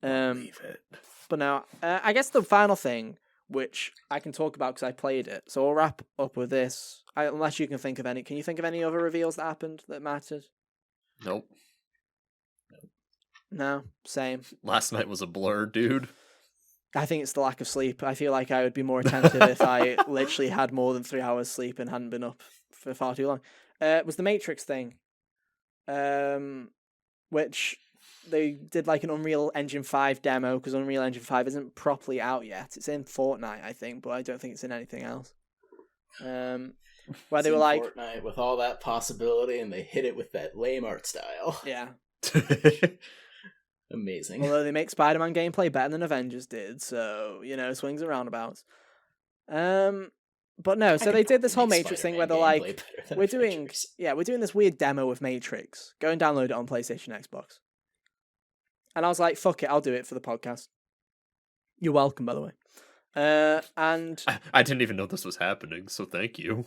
Believe it. But now, I guess the final thing, which I can talk about because I played it, so we'll wrap up with this. Unless you can think of any. Can you think of any other reveals that happened that mattered? Nope. No, same. Last night was a blur, dude. I think it's the lack of sleep. I feel like I would be more attentive if I literally had more than 3 hours sleep and hadn't been up for far too long. It was the Matrix thing, which they did like an Unreal Engine 5 demo, because Unreal Engine 5 isn't properly out yet. It's in Fortnite, I think, but I don't think it's in anything else. Where they were like Fortnite with all that possibility, and they hit it with that lame art style. yeah. Amazing. Although they make Spider-Man gameplay better than Avengers did, so, swings and roundabouts. But no, so they did this whole Matrix thing where they're like, we're doing this weird demo of Matrix. Go and download it on PlayStation, Xbox. And I was like, fuck it, I'll do it for the podcast. You're welcome, by the way. And I didn't even know this was happening, so thank you.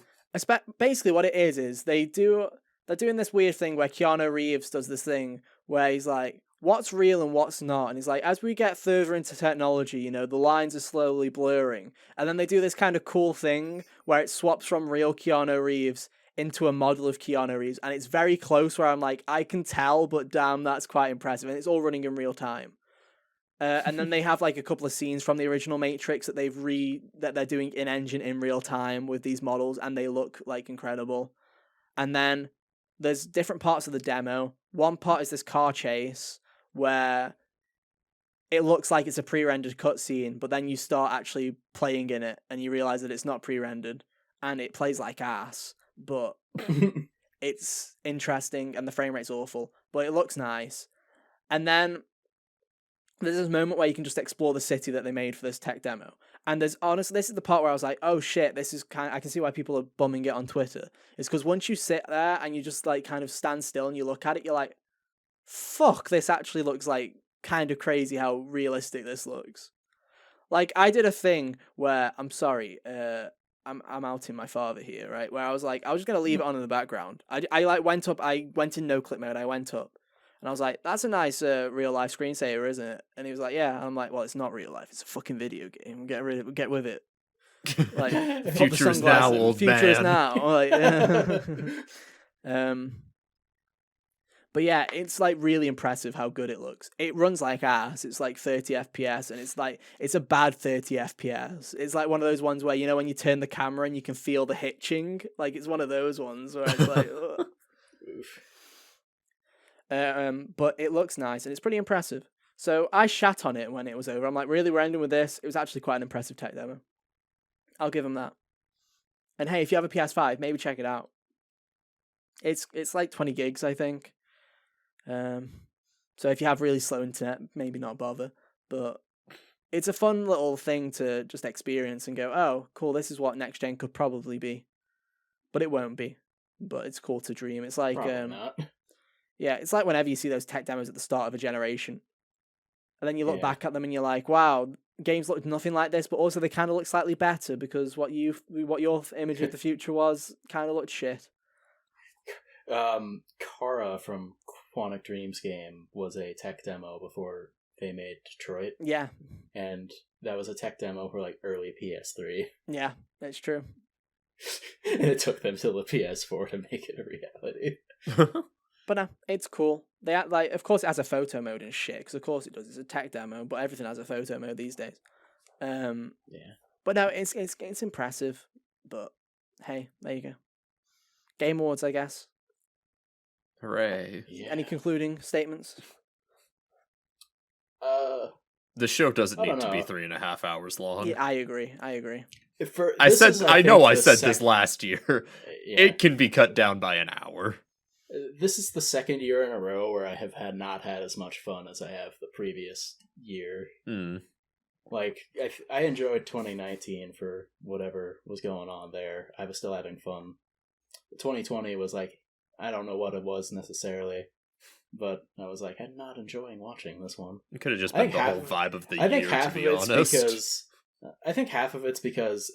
basically what it is they're doing this weird thing where Keanu Reeves does this thing where he's like, what's real and what's not? And he's like, as we get further into technology, the lines are slowly blurring. And then they do this kind of cool thing where it swaps from real Keanu Reeves into a model of Keanu Reeves. And it's very close where I'm like, I can tell, but damn, that's quite impressive. And it's all running in real time. And then they have like a couple of scenes from the original Matrix that that they're doing in engine in real time with these models, and they look like incredible. And then there's different parts of the demo. One part is this car chase where it looks like it's a pre-rendered cutscene, but then you start actually playing in it and you realize that it's not pre-rendered, and it plays like ass, but it's interesting and the frame rate's awful, but it looks nice. And then there's this moment where you can just explore the city that they made for this tech demo. And this is the part where I was like, oh shit, I can see why people are bumming it on Twitter. It's because once you sit there and you just like kind of stand still and you look at it, you're like, fuck, this actually looks like kind of crazy how realistic this looks. Like, I did a thing where, I'm sorry, I'm outing my father here, right? Where I was like, I was just going to leave it on in the background. I went in no clip mode, I went up. And I was like, that's a nice real life screensaver, isn't it? And he was like, yeah. And I'm like, well, it's not real life. It's a fucking video game. Get with it. Like, Future is now, old man. Future is now. Like, but yeah, it's like really impressive how good it looks. It runs like ass. It's like 30 FPS, and it's a bad 30 FPS. It's like one of those ones where, when you turn the camera and you can feel the hitching. Like, it's one of those ones where it's like, ugh. But it looks nice and it's pretty impressive. So I shat on it when it was over. I'm like, really, we're ending with this? It was actually quite an impressive tech demo. I'll give them that. And hey, if you have a PS5, maybe check it out. It's like 20 gigs, I think. So if you have really slow internet, maybe not bother. But it's a fun little thing to just experience and go, oh, cool, this is what next gen could probably be. But it won't be. But it's cool to dream. It's like Probably not. Yeah, it's like whenever you see those tech demos at the start of a generation. And then you look back at them and you're like, wow, games look nothing like this, but also they kind of look slightly better because what your image of the future was kind of looked shit. Kara from Quantic Dreams game was a tech demo before they made Detroit. Yeah. And that was a tech demo for like early PS3. Yeah, that's true. And it took them till the PS4 to make it a reality. But no, it's cool. They act like, of course, it has a photo mode and shit. Because of course it does. It's a tech demo, but everything has a photo mode these days. Yeah. But no, it's impressive. But hey, there you go. Game Awards, I guess. Hooray! Yeah. Any concluding statements? The show doesn't I don't need to be know. 3.5 hours long. Yeah, I agree. I said this this last year. It can be cut down by an hour. This is the second year in a row where I have not had as much fun as I have the previous year. Like, I enjoyed 2019 for whatever was going on there. I was still having fun. 2020 was like, I don't know what it was necessarily, but I was like, I'm not enjoying watching this one. It could have just been the whole vibe of the year, to be honest. I think half of it's because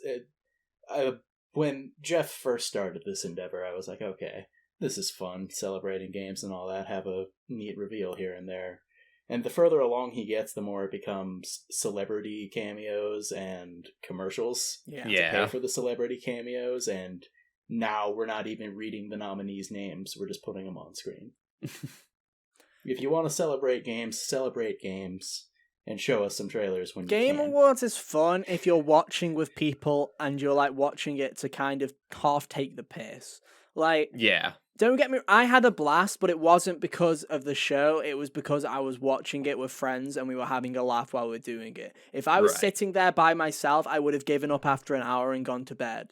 when Jeff first started this endeavor, I was like, okay, this is fun, celebrating games and all that, have a neat reveal here and there. And the further along he gets, the more it becomes celebrity cameos and commercials to pay for the celebrity cameos, and now we're not even reading the nominees' names, we're just putting them on screen. If you want to celebrate games, and show us some trailers when you can. Game Awards is fun if you're watching with people and you're like watching it to kind of half take the piss. Like, yeah. Don't get me, I had a blast, but it wasn't because of the show. It was because I was watching it with friends and we were having a laugh while we were doing it. If I was sitting there by myself, I would have given up after an hour and gone to bed.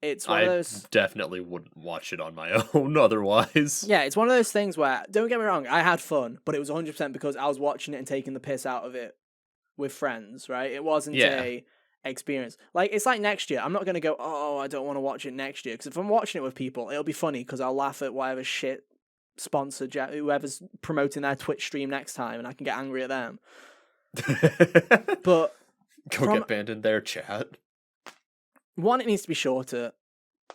It's one of those... definitely wouldn't watch it on my own otherwise. Yeah, it's one of those things where, don't get me wrong, I had fun, but it was 100% because I was watching it and taking the piss out of it with friends, right? It wasn't a experience. Like, it's like next year. I'm not going to go, oh, I don't want to watch it next year, because if I'm watching it with people, it'll be funny because I'll laugh at whatever shit sponsor, whoever's promoting their Twitch stream next time, and I can get angry at them. But get banned in their chat. One, it needs to be shorter.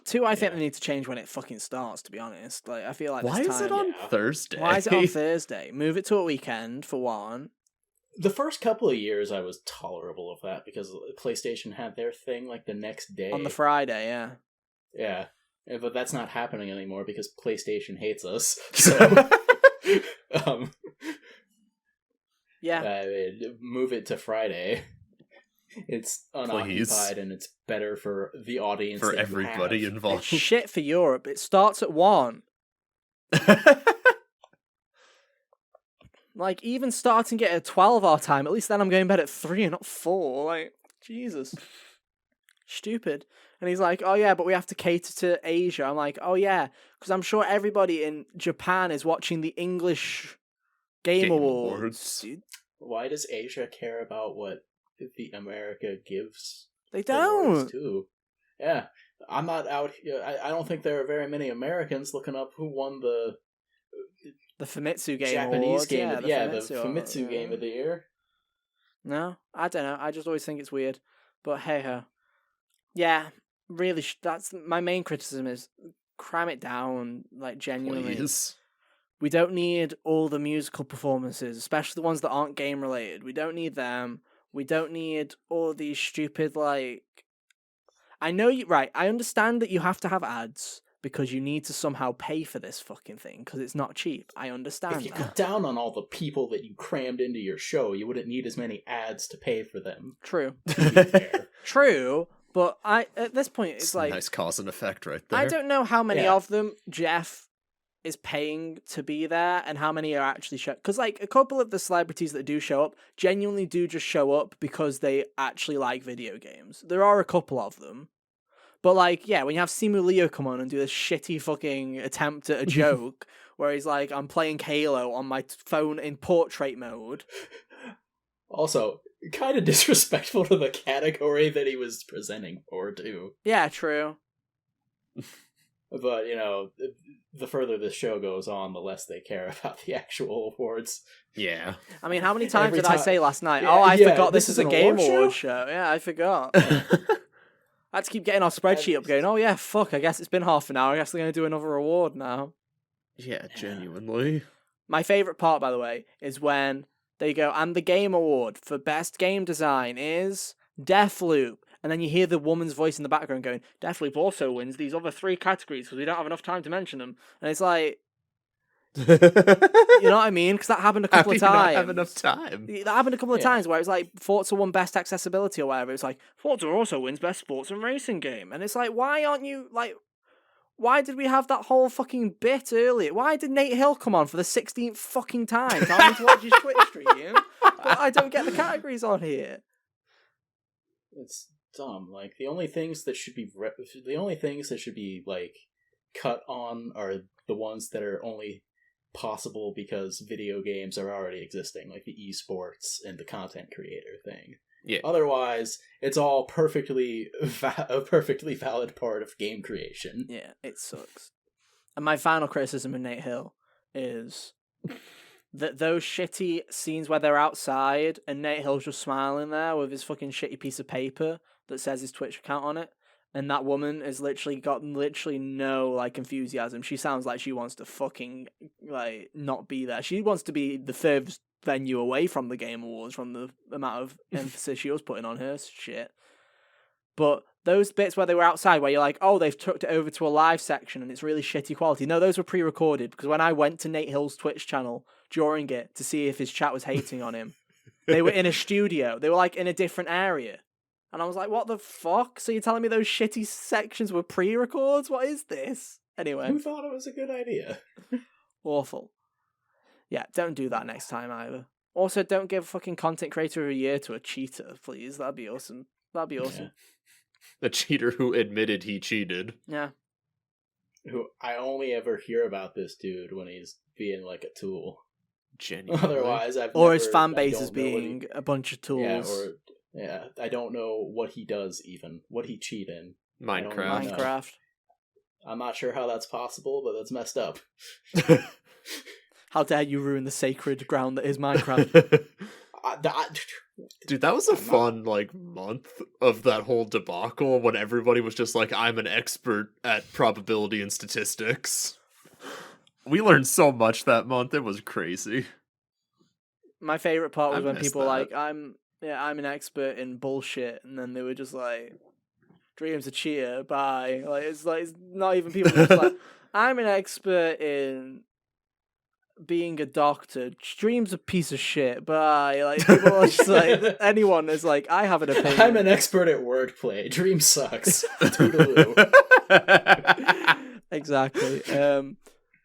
Two, I think they need to change when it fucking starts, to be honest. Like, I feel like why is it on Thursday? Why is it on Thursday? Move it to a weekend, for one. The first couple of years, I was tolerable of that because PlayStation had their thing like the next day. On the Friday, yeah. Yeah. But that's not happening anymore because PlayStation hates us. So, move it to Friday. It's unoccupied and it's better for the audience. For everybody involved. It's shit for Europe. It starts at 1. Like, even starting it at 12 our time, at least then I'm going to bed at 3 and not 4. Like, Jesus. Stupid. And he's like, oh yeah, but we have to cater to Asia. I'm like, oh yeah, because I'm sure everybody in Japan is watching the English Game Awards. Dude. Why does Asia care about what the America gives? They don't. Too. Yeah. I'm not out here. I don't think there are very many Americans looking up who won the Famitsu Game Japanese Awards. game. The Famitsu Game of the Year. No, I don't know. I just always think it's weird. But hey ho. Yeah, really, that's my main criticism is cram it down, like, genuinely. Please. We don't need all the musical performances, especially the ones that aren't game related. We don't need them. We don't need all these stupid, like... I know you... Right, I understand that you have to have ads because you need to somehow pay for this fucking thing because it's not cheap. I understand If you cut down on all the people that you crammed into your show, you wouldn't need as many ads to pay for them. True. True, but at this point, it's like... Nice cause and effect right there. I don't know how many of them Jeff is paying to be there and how many are actually because like a couple of the celebrities that do show up genuinely do just show up because they actually like video games. There are a couple of them, But like, yeah, when you have Simu Leo come on and do this shitty fucking attempt at a joke where he's like, I'm playing Halo on my phone in portrait mode. Also, kind of disrespectful to the category that he was presenting for, too. Yeah, true. But, the further this show goes on, the less they care about the actual awards. Yeah. I mean, how many times did I say last night, Yeah, I yeah, forgot this is a Game award Awards show? Yeah, I forgot. I had to keep getting our spreadsheet up going, oh yeah, fuck, I guess it's been half an hour. I guess they're going to do another award now. Yeah, genuinely. My favourite part, by the way, is when they go, and the Game Award for Best Game Design is Deathloop. And then you hear the woman's voice in the background going, Deathloop also wins these other 3 categories because we don't have enough time to mention them. And it's like, you know what I mean? Because that happened a couple of times. Not have enough time. That happened a couple of times where it was like Forza won Best Accessibility or whatever. It's like Forza also wins Best Sports and Racing Game, and it's like, why aren't you like? Why did we have that whole fucking bit earlier? Why did Nate Hill come on for the 16th fucking time? Tell me to watch his Twitch stream, but I don't get the categories on here. It's dumb. Like the only things that should be like cut on are the ones that are only possible because video games are already existing, like the esports and the content creator thing. Yeah. Otherwise, it's all a perfectly valid part of game creation. Yeah, it sucks. And my final criticism of Nate Hill is that those shitty scenes where they're outside and Nate Hill's just smiling there with his fucking shitty piece of paper that says his Twitch account on it. And that woman has got no like enthusiasm. She sounds like she wants to fucking like not be there. She wants to be the furthest venue away from the Game Awards from the amount of emphasis she was putting on her shit. But those bits where they were outside, where you're like, oh, they've tucked it over to a live section and it's really shitty quality. No, those were pre-recorded because when I went to Nate Hill's Twitch channel during it to see if his chat was hating on him, they were in a studio. They were like in a different area. And I was like, what the fuck? So you're telling me those shitty sections were pre-records? What is this? Anyway. Who thought it was a good idea? Awful. Yeah, don't do that next time either. Also, don't give fucking content creator of the year to a cheater, please. That'd be awesome. Yeah. A cheater who admitted he cheated. Yeah. Who I only ever hear about this dude when he's being like a tool. Genuinely. Otherwise, his fan base is being a bunch of tools. Yeah, I don't know what he does even. What he cheat in. Minecraft. I'm not sure how that's possible, but that's messed up. How dare you ruin the sacred ground that is Minecraft. Dude, that was a fun month of that whole debacle when everybody was just like, I'm an expert at probability and statistics. We learned so much that month. It was crazy. My favorite part was when people were like, I'm an expert in bullshit, and then they were just like, Dream's a cheater, bye. It's not even people just like, I'm an expert in being a doctor. Dream's a piece of shit, bye. People are just like, anyone is like, I have an opinion. I'm an expert at wordplay. Dream sucks. Toodaloo. Exactly.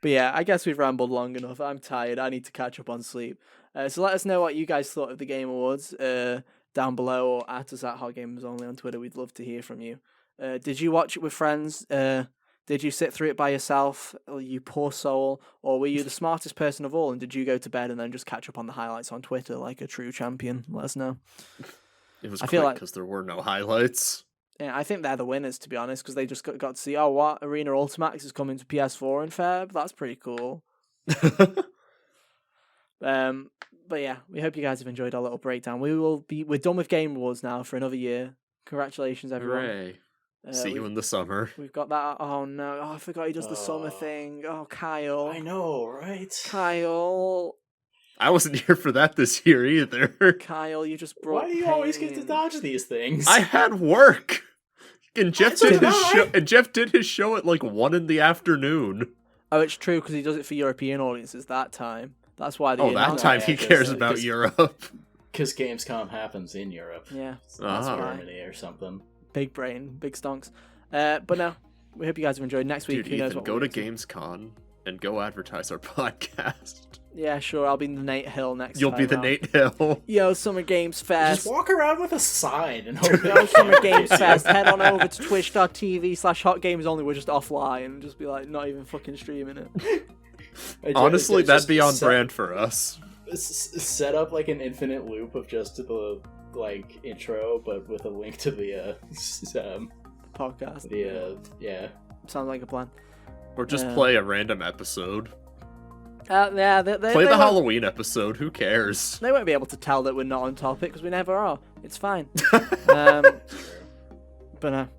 But yeah, I guess we've rambled long enough. I'm tired. I need to catch up on sleep. So let us know what you guys thought of the Game Awards down below, or at us at Hot Gamers Only on Twitter. We'd love to hear from you. Did you watch it with friends? Did you sit through it by yourself, you poor soul? Or were you the smartest person of all, and did you go to bed and then just catch up on the highlights on Twitter like a true champion? Let us know. It was quick because there were no highlights. Yeah, I think they're the winners, to be honest, because they just got to see, what, Arena Ultimax is coming to PS4 in Feb? That's pretty cool. But yeah, we hope you guys have enjoyed our little breakdown. We're done with Game Awards now for another year. Congratulations, everyone. Hooray. See you in the summer. We've got that. Oh no! I forgot he does the summer thing. Oh, Kyle. I know, right? Kyle. I wasn't here for that this year either. Kyle, you just brought. Why do you always get to dodge these things? I had work, and Jeff did his show at 1 p.m. Oh, it's true because he does it for European audiences that time. That's why. That time he cares about Europe. Because Gamescom happens in Europe. Yeah, that's Germany or something. Big brain, big stonks. But no, we hope you guys have enjoyed. Next week, Dude, Ethan, go to Gamescom and go advertise our podcast. Yeah, sure. I'll be the Nate Hill next You'll time. be the round. Nate Hill. Yo, Summer Games Fest. Just walk around with a sign and hope Yo, Summer Games Fest. Head on over to twitch.tv/hotgamesonly. We're just offline and just be like, not even fucking streaming it. Honestly, that'd be on set, brand for us. Set up like an infinite loop of just the like intro, but with a link to the podcast. Yeah. Sounds like a plan. Or just play a random episode. Yeah, play the Halloween episode. Who cares? They won't be able to tell that we're not on topic because we never are. It's fine. But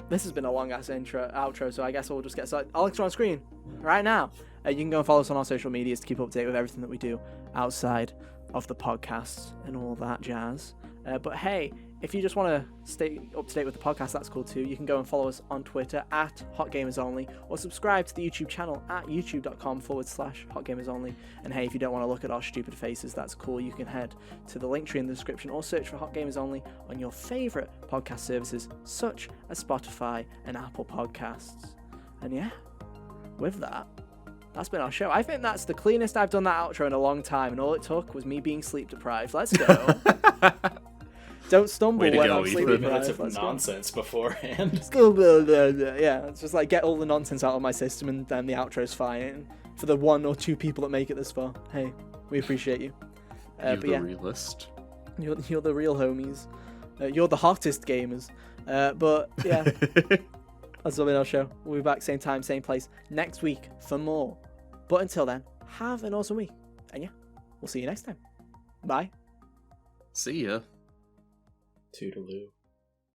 this has been a long ass outro, so I guess we'll just get started. Our links are on screen right now. You can go and follow us on our social medias to keep up to date with everything that we do outside of the podcast and all that jazz. But hey, if you just want to stay up to date with the podcast, that's cool too. You can go and follow us on Twitter at HotGamersOnly, or subscribe to the YouTube channel at youtube.com/HotGamersOnly. And hey, if you don't want to look at our stupid faces, that's cool. You can head to the link tree in the description or search for Hot Gamers Only on your favorite podcast services, such as Spotify and Apple Podcasts. And yeah, with that, that's been our show. I think that's the cleanest I've done that outro in a long time, and all it took was me being sleep deprived. Let's go. Don't stumble when I'm sleep deprived. Minutes of nonsense beforehand. Yeah, it's just like get all the nonsense out of my system, and then the outro's fine. For the 1 or 2 people that make it this far, hey, we appreciate you. You're the realist. You're the real homies. You're the hottest gamers. But yeah, that's been our show. We'll be back same time, same place next week for more. But until then, have an awesome week. And yeah, we'll see you next time. Bye. See ya. Toodaloo.